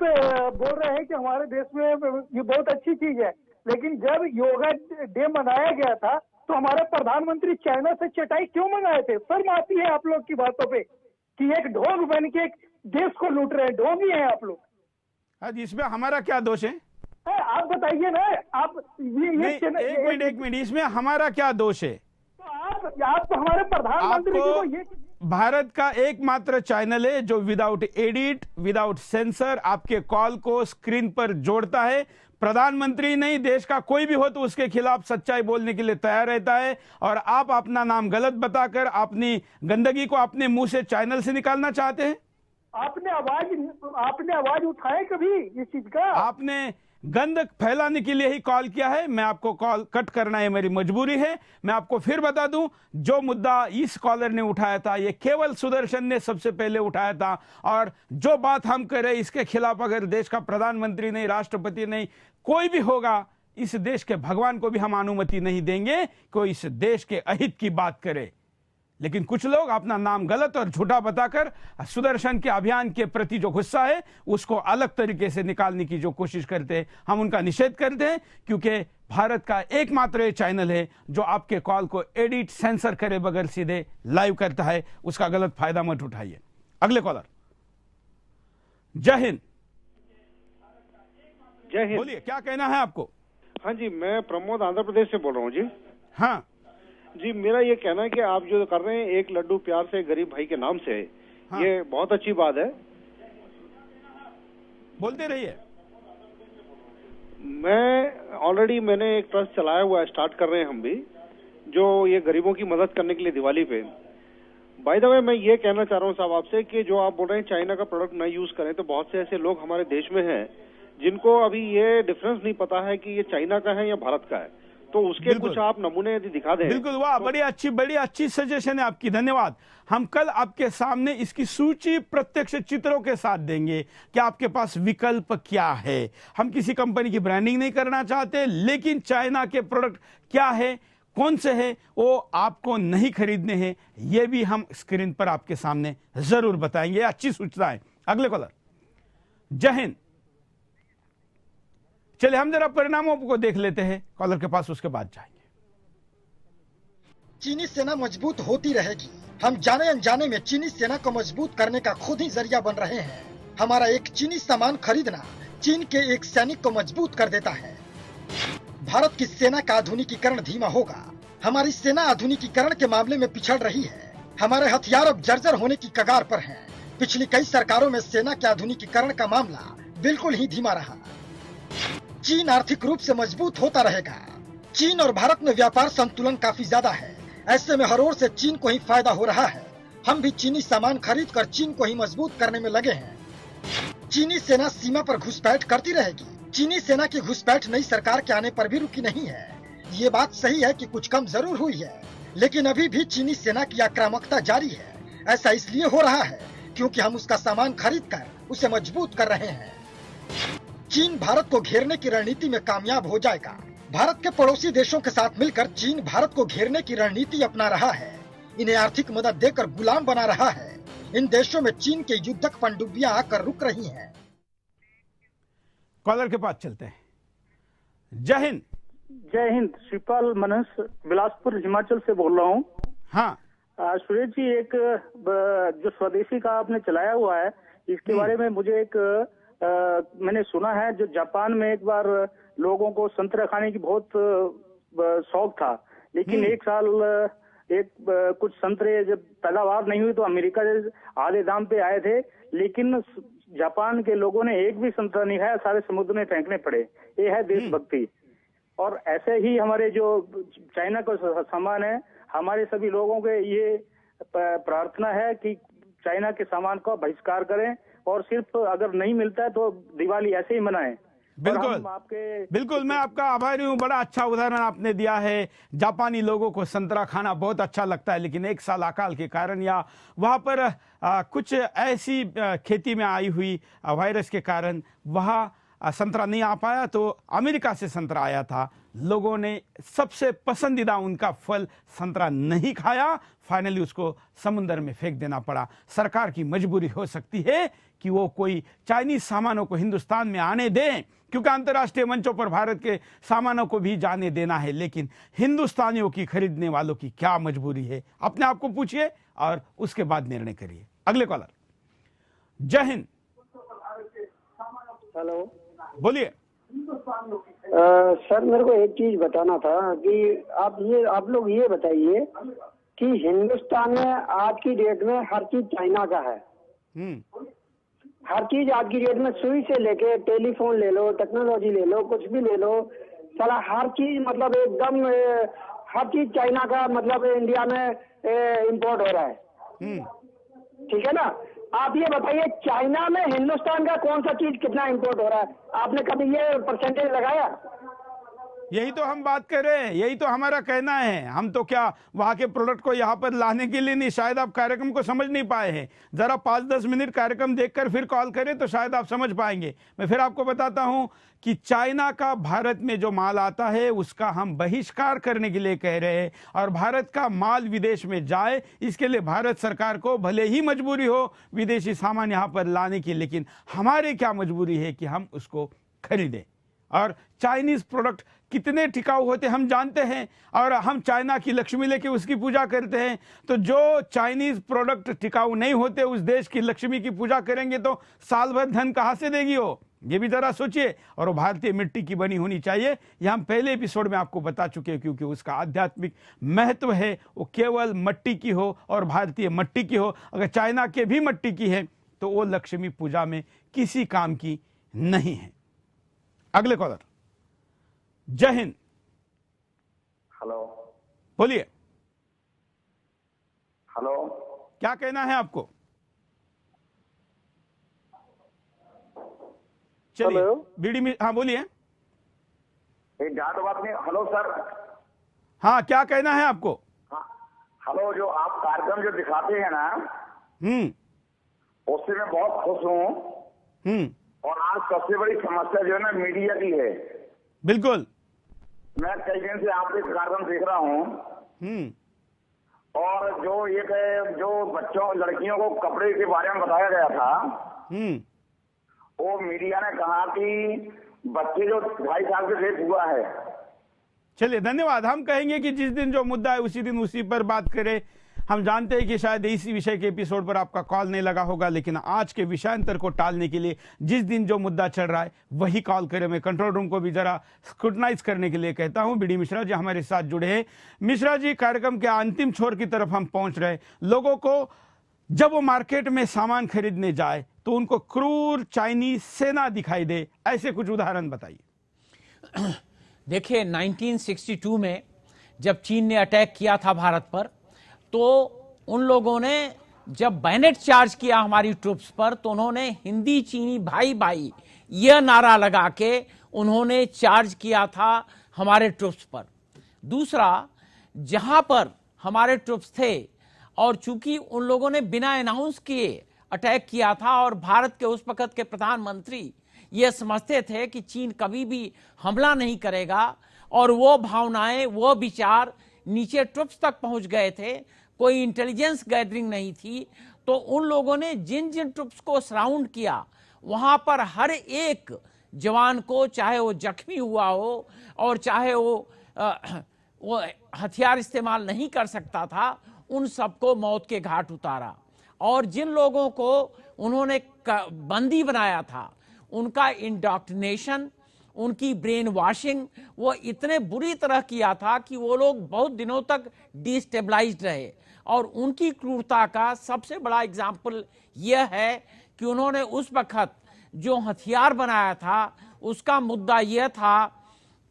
बोल रहे हैं कि हमारे देश में ये बहुत अच्छी चीज है, लेकिन जब योगा डे मनाया गया था तो हमारे प्रधानमंत्री चाइना से चटाई क्यों मंगाए थे? शर्म आती है आप लोग की बातों पे कि एक ढोंग बन के देश को लूट रहे हैं, ढोंगी हैं आप लोग। आज इसमें हमारा क्या दोष है? आप बताइए ना। आप एक मिनट, इसमें हमारा क्या दोष है? तो आप हमारे प्रधानमंत्री को ये भारत का एकमात्र चैनल है जो विदाउट एडिट, विदाउट सेंसर आपके कॉल को स्क्रीन पर जोड़ता है। प्रधानमंत्री नहीं, देश का कोई भी हो तो उसके खिलाफ सच्चाई बोलने के लिए तैयार रहता है, और आप अपना नाम गलत बताकर अपनी गंदगी को अपने मुंह से चैनल से निकालना चाहते हैं। आपने आवाज उठाए कभी इस चीज का? आपने गंद फैलाने के लिए ही कॉल किया है। मैं आपको कॉल कट करना है, मेरी मजबूरी है। मैं आपको फिर बता दूं, जो मुद्दा इस कॉलर ने उठाया था ये केवल सुदर्शन ने सबसे पहले उठाया था, और जो बात हम कर रहे हैं इसके खिलाफ अगर देश का प्रधानमंत्री नहीं, राष्ट्रपति नहीं, कोई भी होगा, इस देश के भगवान को भी हम अनुमति नहीं देंगे कोई इस देश के अहित की बात करे। लेकिन कुछ लोग अपना नाम गलत और झूठा बताकर सुदर्शन के अभियान के प्रति जो गुस्सा है उसको अलग तरीके से निकालने की जो कोशिश करते हैं, हम उनका निषेध करते हैं, क्योंकि भारत का एकमात्र ये चैनल है जो आपके कॉल को एडिट, सेंसर करे बगैर सीधे लाइव करता है। उसका गलत फायदा मत उठाइए। अगले कॉलर। जय हिंद। जय हिंद। बोलिए, क्या कहना है आपको? हाँ जी, मैं प्रमोद आंध्र प्रदेश से बोल रहा हूँ जी। हाँ जी, मेरा ये कहना है कि आप जो कर रहे हैं एक लड्डू प्यार से गरीब भाई के नाम से, हाँ। ये बहुत अच्छी बात है, बोलते रहिए। मैंने एक ट्रस्ट चलाया हुआ है, स्टार्ट कर रहे हैं हम भी, जो ये गरीबों की मदद करने के लिए दिवाली पे। बाय द वे मैं ये कहना चाह रहा हूँ साहब आपसे कि जो आप बोल रहे हैं चाइना का प्रोडक्ट ना यूज करें, तो बहुत से ऐसे लोग हमारे देश में हैं जिनको अभी ये डिफरेंस नहीं पता है कि ये चाइना का है या भारत का है, तो उसके कुछ आप नमूने यदि दिखा दें। बिल्कुल, वाह, बड़ी अच्छी सजेशन है आपकी, धन्यवाद। हम कल आपके सामने इसकी सूची प्रत्यक्ष चित्रों के साथ देंगे कि आपके पास विकल्प क्या है। हम किसी कंपनी की ब्रांडिंग नहीं करना चाहते, लेकिन चाइना के प्रोडक्ट क्या है, कौन से है, वो आपको नहीं खरीदने हैं, ये भी हम स्क्रीन पर आपके सामने जरूर बताएंगे। अच्छी सूचना है। अगले कॉलर। जय हिंद। चलिए हम जरा परिणामों को देख लेते हैं कॉलर के पास, उसके बाद जाएंगे। चीनी सेना मजबूत होती रहेगी। हम जाने अनजाने में चीनी सेना को मजबूत करने का खुद ही जरिया बन रहे हैं। हमारा एक चीनी सामान खरीदना चीन के एक सैनिक को मजबूत कर देता है। भारत की सेना का आधुनिकीकरण धीमा होगा। हमारी सेना आधुनिकीकरण के मामले में पिछड़ रही है। हमारे हथियार अब जर्जर होने की कगार पर हैं। पिछली कई सरकारों में सेना के आधुनिकीकरण का मामला बिल्कुल ही धीमा रहा। चीन आर्थिक रूप से मजबूत होता रहेगा। चीन और भारत में व्यापार संतुलन काफी ज्यादा है। ऐसे में हर ओर से चीन को ही फायदा हो रहा है। हम भी चीनी सामान खरीद कर चीन को ही मजबूत करने में लगे हैं। चीनी सेना सीमा पर घुसपैठ करती रहेगी। चीनी सेना की घुसपैठ नई सरकार के आने पर भी रुकी नहीं है। ये बात सही है कि कुछ कम जरूर हुई है, लेकिन अभी भी चीनी सेना की आक्रामकता जारी है। ऐसा इसलिए हो रहा है क्योंकि हम उसका सामान खरीद कर उसे मजबूत कर रहे हैं। चीन भारत को घेरने की रणनीति में कामयाब हो जाएगा। भारत के पड़ोसी देशों के साथ मिलकर चीन भारत को घेरने की रणनीति अपना रहा है। इन्हें आर्थिक मदद देकर गुलाम बना रहा है। इन देशों में चीन के युद्धक पनडुब्बियां आकर रुक रही हैं। कॉलर के पास चलते हैं। जय हिंद। जय हिंद। शिवपाल मनस, बिलासपुर हिमाचल से बोल रहा हूँ। हाँ सुरेश जी, एक जो स्वदेशी का आपने चलाया हुआ है, इसके बारे में मुझे एक मैंने सुना है, जो जापान में एक बार लोगों को संतरा खाने की बहुत शौक था, लेकिन एक साल कुछ संतरे जब पैदावार नहीं हुई तो अमेरिका आधे दाम पे आए थे, लेकिन जापान के लोगों ने एक भी संतरा नहीं खाया, सारे समुद्र में फेंकने पड़े। ये है देशभक्ति। और ऐसे ही हमारे जो चाइना का सामान है, हमारे सभी लोगों के ये प्रार्थना है कि चाइना के सामान का बहिष्कार करें और सिर्फ अगर नहीं मिलता है तो दिवाली ऐसे ही मनाएं। बिल्कुल, मैं आपका आभारी हूँ। बड़ा अच्छा उदाहरण आपने दिया है। जापानी लोगों को संतरा खाना बहुत अच्छा लगता है, लेकिन एक साल अकाल के कारण या वहाँ पर कुछ ऐसी खेती में आई हुई वायरस के कारण वहाँ संतरा नहीं आ पाया, तो अमेरिका से संतरा आया था। लोगों ने सबसे पसंदीदा उनका फल संतरा नहीं खाया, फाइनली उसको समुद्र में फेंक देना पड़ा। सरकार की मजबूरी हो सकती है कि वो कोई चाइनीज सामानों को हिंदुस्तान में आने दें, क्योंकि अंतर्राष्ट्रीय मंचों पर भारत के सामानों को भी जाने देना है, लेकिन हिंदुस्तानियों की खरीदने वालों की क्या मजबूरी है, अपने आप को पूछिए और उसके बाद निर्णय करिए। अगले कॉलर। जय हिंद। हेलो, बोलिए। सर, मेरे को एक चीज बताना था कि आप लोग ये बताइए कि हिंदुस्तान में आज की डेट में हर चीज चाइना का है। हर चीज आज की डेट में, सुई से लेके टेलीफोन ले लो, टेक्नोलॉजी ले लो, कुछ भी ले लो, साला हर चीज मतलब एकदम हर चीज चाइना का मतलब इंडिया में इंपोर्ट हो रहा है। ठीक है ना? आप ये बताइए, चाइना में हिंदुस्तान का कौन सा चीज कितना इंपोर्ट हो रहा है? आपने कभी ये परसेंटेज लगाया? यही तो हम बात कर रहे हैं, यही तो हमारा कहना है। हम तो क्या वहाँ के प्रोडक्ट को यहाँ पर लाने के लिए नहीं, शायद आप कार्यक्रम को समझ नहीं पाए हैं। जरा 5-10 मिनट कार्यक्रम देखकर फिर कॉल करें तो शायद आप समझ पाएंगे। मैं फिर आपको बताता हूँ कि चाइना का भारत में जो माल आता है उसका हम बहिष्कार करने के लिए कह रहे हैं, और भारत का माल विदेश में जाए इसके लिए भारत सरकार को भले ही मजबूरी हो विदेशी सामान यहाँ पर लाने की, लेकिन हमारे क्या मजबूरी है कि हम उसको खरीदें। और चाइनीज प्रोडक्ट कितने टिकाऊ होते हम जानते हैं, और हम चाइना की लक्ष्मी लेके उसकी पूजा करते हैं। तो जो चाइनीज प्रोडक्ट टिकाऊ नहीं होते उस देश की लक्ष्मी की पूजा करेंगे तो साल भर धन कहाँ से देगी वो, ये भी जरा सोचिए। और वो भारतीय मिट्टी की बनी होनी चाहिए। यह हम पहले एपिसोड में आपको बता चुके हैं, क्योंकि उसका आध्यात्मिक महत्व है। वो केवल मट्टी की हो और भारतीय मट्टी की हो। अगर चाइना के भी मट्टी की है तो वो लक्ष्मी पूजा में किसी काम की नहीं है। अगले कॉलर। जय हिंद। हेलो, बोलिए। हेलो, क्या कहना है आपको? चलिए बीडी में। हाँ बोलिए। एक ज्यादा बात नहीं। Hello sir. हाँ, क्या कहना है आपको? हाँ, हेलो, जो आप कार्यक्रम जो दिखाते हैं ना, उससे मैं बहुत खुश हूँ। और आज सबसे बड़ी समस्या जो है ना मीडिया की है। बिल्कुल, मैं कई दिन से आपके कार्यक्रम देख रहा हूँ। और जो बच्चों लड़कियों को कपड़े के बारे में बताया गया था, वो मीडिया ने कहा कि बच्चे जो 2.5 साल से रेप हुआ है। चलिए धन्यवाद। हम कहेंगे कि जिस दिन जो मुद्दा है उसी दिन उसी पर बात करें। हम जानते हैं कि शायद इसी विषय के एपिसोड पर आपका कॉल नहीं लगा होगा, लेकिन आज के विषयांतर को टालने के लिए जिस दिन जो मुद्दा चल रहा है वही कॉल करें। मैं कंट्रोल रूम को भी जरा स्क्रूटनाइज करने के लिए कहता हूं। बीडी मिश्रा जी हमारे साथ जुड़े हैं। मिश्रा जी, कार्यक्रम के अंतिम छोर की तरफ हम पहुंच रहे हैं। लोगों को जब वो मार्केट में सामान खरीदने जाए तो उनको क्रूर चाइनीज सेना दिखाई दे, ऐसे कुछ उदाहरण बताइए। देखिए, 1962 में जब चीन ने अटैक किया था भारत पर, तो उन लोगों ने जब बैनेट चार्ज किया हमारी ट्रूप्स पर, तो उन्होंने हिंदी चीनी भाई भाई यह नारा लगा के उन्होंने चार्ज किया था हमारे ट्रूप्स पर। दूसरा, जहां पर हमारे ट्रूप्स थे और चूंकि उन लोगों ने बिना अनाउंस किए अटैक किया था, और भारत के उस वक्त के प्रधानमंत्री ये समझते थे कि चीन कभी भी हमला नहीं करेगा, और वो भावनाएं, वो विचार नीचे ट्रूप्स तक पहुंच गए थे, कोई इंटेलिजेंस गैदरिंग नहीं थी। तो उन लोगों ने जिन जिन ट्रूप्स को सराउंड किया, वहां पर हर एक जवान को, चाहे वो जख्मी हुआ हो और चाहे वो हथियार इस्तेमाल नहीं कर सकता था, उन सबको मौत के घाट उतारा। और जिन लोगों को उन्होंने बंदी बनाया था, उनका इंडॉक्ट्रिनेशन, उनकी ब्रेन वॉशिंग वो इतने बुरी तरह किया था कि वो लोग बहुत दिनों तक डिस्टेबलाइज्ड रहे। और उनकी क्रूरता का सबसे बड़ा एग्जाम्पल यह है कि उन्होंने उस वक्त जो हथियार बनाया था, उसका मुद्दा यह था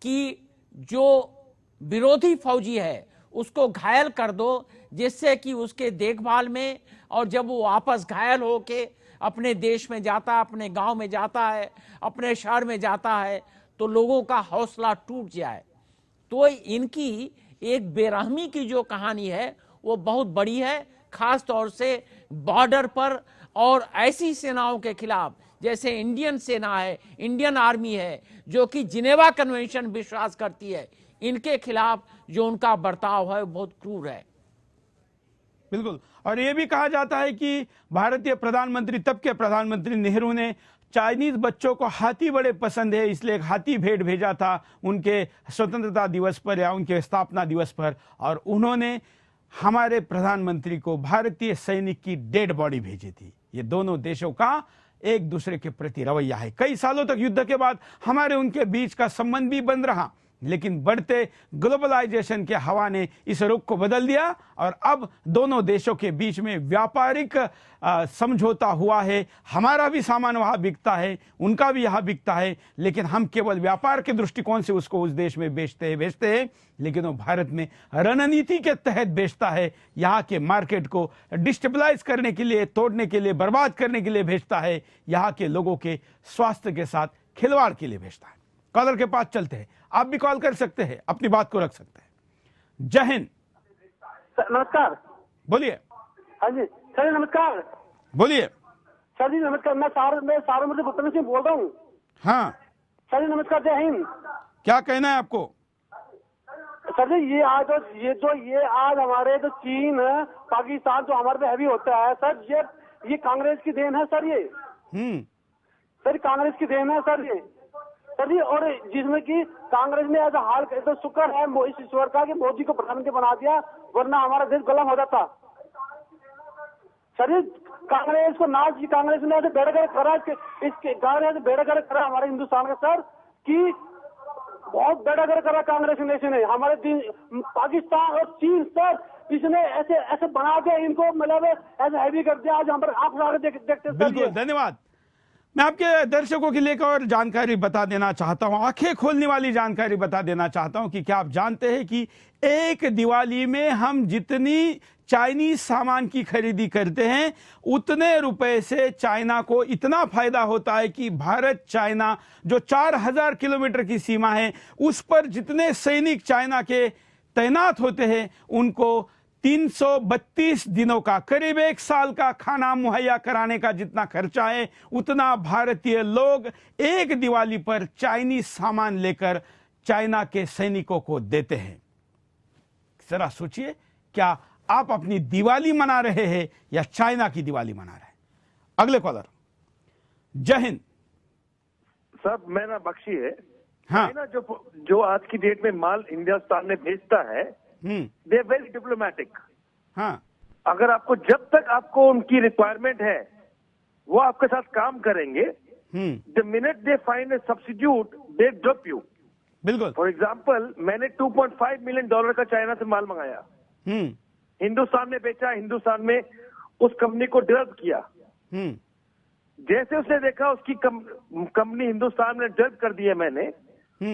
कि जो विरोधी फौजी है उसको घायल कर दो, जिससे कि उसके देखभाल में, और जब वो वापस घायल होके अपने देश में जाता है, अपने गांव में जाता है, अपने शहर में जाता है, तो लोगों का हौसला टूट जाए। तो इनकी एक बेरहमी की जो कहानी है वो बहुत बड़ी है, खास तौर से बॉर्डर पर और ऐसी सेनाओं के खिलाफ जैसे इंडियन सेना है, इंडियन आर्मी है, जो कि जिनेवा कन्वेंशन विश्वास करती है, इनके खिलाफ जो उनका बर्ताव है बहुत क्रूर है। बिल्कुल। और ये भी कहा जाता है कि भारतीय प्रधानमंत्री, तब के प्रधानमंत्री नेहरू ने चाइनीज बच्चों को हाथी बड़े पसंद है, इसलिए एक हाथी भेंट भेजा था उनके स्वतंत्रता दिवस पर या उनके स्थापना दिवस पर, और उन्होंने हमारे प्रधानमंत्री को भारतीय सैनिक की डेड बॉडी भेजी थी। ये दोनों देशों का एक दूसरे के प्रति रवैया है। कई सालों तक युद्ध के बाद हमारे उनके बीच का संबंध भी बन रहा, लेकिन बढ़ते ग्लोबलाइजेशन के हवा ने इस रुख को बदल दिया और अब दोनों देशों के बीच में व्यापारिक समझौता हुआ है। हमारा भी सामान वहां बिकता है, उनका भी यहाँ बिकता है, लेकिन हम केवल व्यापार के दृष्टिकोण से उसको उस देश में बेचते हैं, लेकिन वो भारत में रणनीति के तहत बेचता है। यहाँ के मार्केट को डिस्टेबलाइज करने के लिए, तोड़ने के लिए, बर्बाद करने के लिए भेजता है। यहाँ के लोगों के स्वास्थ्य के साथ खिलवाड़ के लिए भेजता है। कॉलर के पास चलते हैं, आप भी कॉल कर सकते हैं, अपनी बात को रख सकते हैं। जय हिंद। नमस्कार। बोलिए। हाँ जी सर, नमस्कार। बोलिए। सर जी नमस्कार, मैं सारे भुतन से बोल रहा हूँ। हाँ सर जी नमस्कार, जय हिंद। क्या कहना है आपको? सर जी ये आज हमारे जो चीन पाकिस्तान जो हमारे पे हैवी होता है सर, ये कांग्रेस की देन है सर। ये सर कांग्रेस की देन है सर ये सर जी। और जिसमें कि कांग्रेस ने ऐसा हाल तो शुक्र है इस ईश्वर का कि मोदी को प्रधानमंत्री बना दिया, वरना हमारा देश गुलाम हो जाता सर। ये कांग्रेस को नाच, कांग्रेस ने ऐसे बेड़गर करा, इसके कांग्रेस बेड़गर करा हमारे हिंदुस्तान का सर, कि बहुत बेड़गर करा कांग्रेस ने हमारे पाकिस्तान और चीन सर। इसने ऐसे बना के इनको मतलब ऐसे हैवी कर दिया। आज हमारे आप देखते बिल्कुल। धन्यवाद। मैं आपके दर्शकों के लिए एक और जानकारी बता देना चाहता हूं, आंखें खोलने वाली जानकारी बता देना चाहता हूं कि क्या आप जानते हैं कि एक दिवाली में हम जितनी चाइनीज सामान की खरीदी करते हैं, उतने रुपए से चाइना को इतना फायदा होता है कि भारत चाइना जो 4000 किलोमीटर की सीमा है, उस पर जितने सैनिक चाइना के तैनात होते हैं, उनको 332 दिनों का, करीब 1 साल का खाना मुहैया कराने का जितना खर्चा है, उतना भारतीय लोग एक दिवाली पर चाइनीज सामान लेकर चाइना के सैनिकों को देते हैं। जरा सोचिए, क्या आप अपनी दिवाली मना रहे हैं या चाइना की दिवाली मना रहे हैं? अगले कॉलर। जय हिंद सर, मेरा बख्शी है। हाँ। चाइना जो आज की डेट में माल हिंदुस्तान में भेजता है, दे वेरी डिप्लोमेटिक। हाँ। अगर आपको, जब तक आपको उनकी रिक्वायरमेंट है, वो आपके साथ काम करेंगे। The minute they find A substitute, they drop you. बिल्कुल। फॉर एग्जाम्पल, मैंने $2.5 मिलियन का चाइना से माल मंगाया, हिंदुस्तान में बेचा, हिंदुस्तान में उस कंपनी को डेवलप किया। जैसे उसने देखा उसकी कंपनी हिंदुस्तान में डेवलप कर दी है मैंने,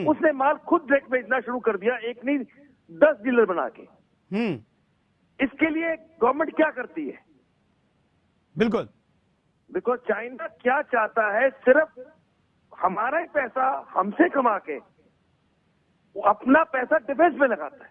उसने माल खुद डायरेक्ट बेचना शुरू कर दिया, एक नहीं 10 डीलर बना के। इसके लिए गवर्नमेंट क्या करती है? बिल्कुल। बिकॉज चाइना क्या चाहता है, सिर्फ हमारा ही पैसा हमसे कमा के वो अपना पैसा डिफेंस में लगाता है।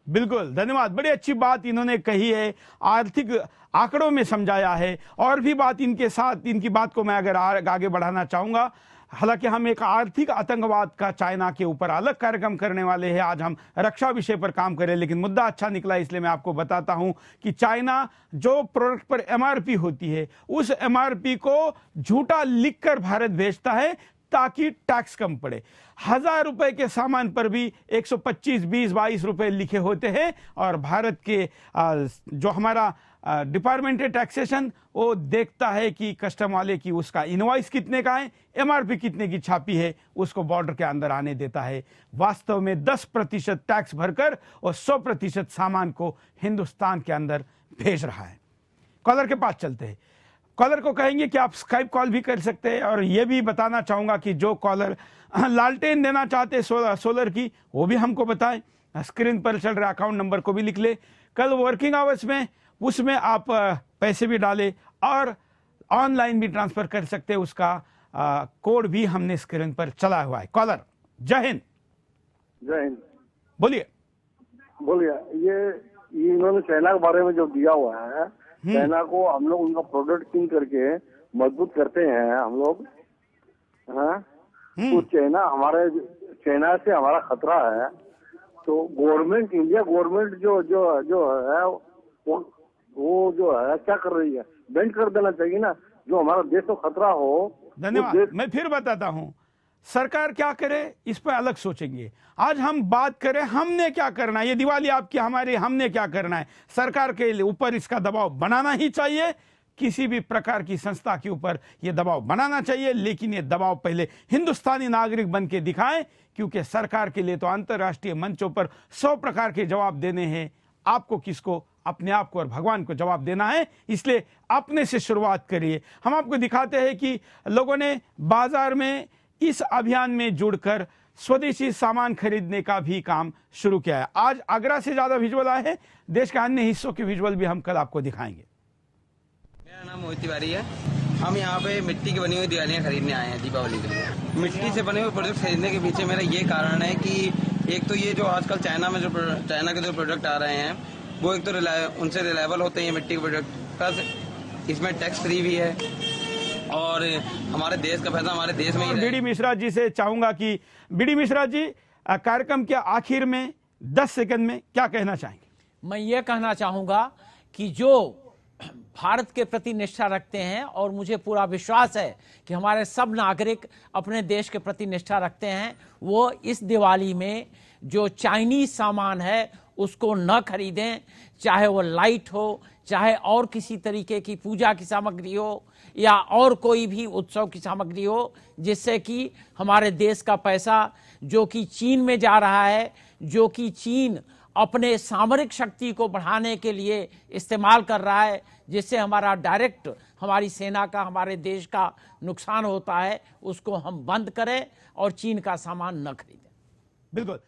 बिल्कुल, धन्यवाद। बड़ी अच्छी बात इन्होंने कही है, आर्थिक आंकड़ों में समझाया है। और भी बात इनके साथ, इनकी बात को मैं अगर आगे बढ़ाना चाहूंगा। हालांकि हम एक आर्थिक आतंकवाद का चाइना के ऊपर अलग कार्यक्रम करने वाले हैं, आज हम रक्षा विषय पर काम करें, लेकिन मुद्दा अच्छा निकला इसलिए मैं आपको बताता हूं कि चाइना जो प्रोडक्ट पर MRP होती है, उस MRP को झूठा लिखकर भारत भेजता है, ताकि टैक्स कम पड़े। 1000 रुपए के सामान पर भी 125, 20, 22 रुपए लिखे होते हैं और भारत के जो हमारा डिपार्टमेंट है टैक्सेशन, वो देखता है कि कस्टम वाले की उसका इनवॉइस कितने का है, MRP कितने की छापी है, उसको बॉर्डर के अंदर आने देता है। वास्तव में 10% टैक्स भरकर और 100% सामान को हिंदुस्तान के अंदर भेज रहा है। कॉलर के पास चलते हैं। कॉलर को कहेंगे कि आप स्काइप कॉल भी कर सकते हैं और यह भी बताना चाहूंगा कि जो कॉलर लालटेन देना चाहते हैं सोलर की, वो भी हमको बताएं। स्क्रीन पर चल रहे अकाउंट नंबर को भी लिख ले। कल वर्किंग आवर्स में उसमें आप पैसे भी डालें और ऑनलाइन भी ट्रांसफर कर सकते हैं। उसका कोड भी हमने स्क्रीन पर चला हुआ है। कॉलर, जय हिंद। जय हिंद। बोलिए। ये इन्होंने चाइना के बारे में जो दिया हुआ है, चाइना को हम लोग उनका प्रोडक्ट किन करके मजबूत करते हैं हम लोग। हाँ, तो चाइना से हमारा खतरा है। तो गवर्नमेंट, इंडिया गवर्नमेंट जो है वो जो है क्या कर रही है, बैंड कर देना चाहिए ना, जो हमारा देश को खतरा हो। धन्यवाद। मैं फिर बताता हूं, सरकार क्या करे इस पर अलग सोचेंगे। आज हम बात करें हमने क्या करना है। ये दिवाली आपकी हमारी, हमने क्या करना है। सरकार के ऊपर इसका दबाव बनाना ही चाहिए, किसी भी प्रकार की संस्था के ऊपर यह दबाव बनाना चाहिए, लेकिन ये दबाव पहले हिंदुस्तानी नागरिक बन के दिखाएं, क्योंकि सरकार के लिए तो अंतर्राष्ट्रीय मंचों पर 100 प्रकार के जवाब देने हैं। आपको किसको? अपने आप को और भगवान को जवाब देना है। इसलिए अपने से शुरुआत करिए। हम आपको दिखाते हैं कि लोगों ने बाजार में इस अभियान में जुड़कर स्वदेशी सामान खरीदने का भी काम शुरू किया है। आज आगरा से ज्यादा विजुअल आए हैं, देश के अन्य हिस्सों के विजुअल भी हम कल आपको दिखाएंगे। मेरा नाम मोहित तिवारी है। हम यहाँ पे मिट्टी की बनी हुई दिवालियाँ खरीदने आए हैं दीपावली के लिए। मिट्टी से बने हुए प्रोडक्ट खरीदने के पीछे मेरा ये कारण है कि एक तो ये जो आजकल चाइना के जो प्रोडक्ट आ रहे हैं वो एक तो उनसे रिलायबल होते हैं मिट्टी के प्रोडक्ट, प्लस इसमें टैक्स फ्री भी है और हमारे देश का पैसा हमारे देश में ही। बीडी मिश्रा जी से चाहूंगा कि बीडी मिश्रा जी, कार्यक्रम के आखिर में 10 सेकंड में क्या कहना चाहेंगे? मैं ये कहना चाहूंगा कि जो भारत के प्रति निष्ठा रखते हैं, और मुझे पूरा विश्वास है कि हमारे सब नागरिक अपने देश के प्रति निष्ठा रखते हैं, वो इस दिवाली में जो चाइनीज सामान है उसको न खरीदें, चाहे वो लाइट हो, चाहे और किसी तरीके की पूजा की सामग्री हो या और कोई भी उत्सव की सामग्री हो, जिससे कि हमारे देश का पैसा जो कि चीन में जा रहा है, जो कि चीन अपने सामरिक शक्ति को बढ़ाने के लिए इस्तेमाल कर रहा है, जिससे हमारा डायरेक्ट हमारी सेना का, हमारे देश का नुकसान होता है, उसको हम बंद करें और चीन का सामान न खरीदें। बिल्कुल।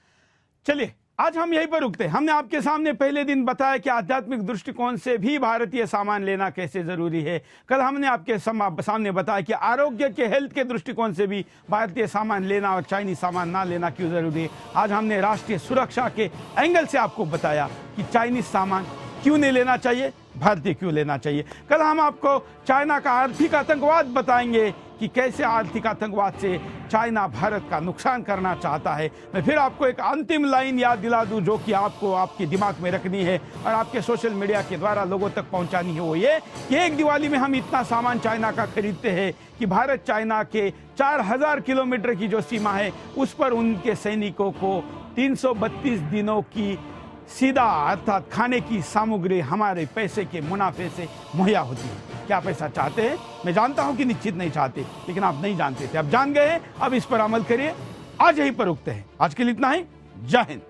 चलिए, आज हम यहीं पर रुकते हैं। हमने आपके सामने पहले दिन बताया कि आध्यात्मिक दृष्टिकोण से भी भारतीय सामान लेना कैसे जरूरी है। कल हमने आपके सामने बताया कि आरोग्य के, हेल्थ के दृष्टिकोण से भी भारतीय सामान लेना और चाइनीज सामान ना लेना क्यों जरूरी है। आज हमने राष्ट्रीय सुरक्षा के एंगल से आपको बताया कि चाइनीज सामान क्यों नहीं लेना चाहिए, भारतीय क्यों लेना चाहिए। कल हम आपको चाइना का आर्थिक आतंकवाद बताएंगे कि कैसे आर्थिक आतंकवाद से चाइना भारत का नुकसान करना चाहता है। मैं फिर आपको एक अंतिम लाइन याद दिला दूं, जो कि आपको आपके दिमाग में रखनी है और आपके सोशल मीडिया के द्वारा लोगों तक पहुंचानी है। वो ये कि एक दिवाली में हम इतना सामान चाइना का खरीदते हैं कि भारत चाइना के 4000 किलोमीटर की जो सीमा है, उस पर उनके सैनिकों को 332 दिनों की सीधा अर्थात खाने की सामग्री हमारे पैसे के मुनाफे से मुहैया होती है। क्या पैसा चाहते हैं? मैं जानता हूं कि निश्चित नहीं चाहते, लेकिन आप नहीं जानते थे, अब जान गए हैं। अब इस पर अमल करिए। आज यहीं पर रुकते हैं। आज के लिए इतना ही। जय हिंद।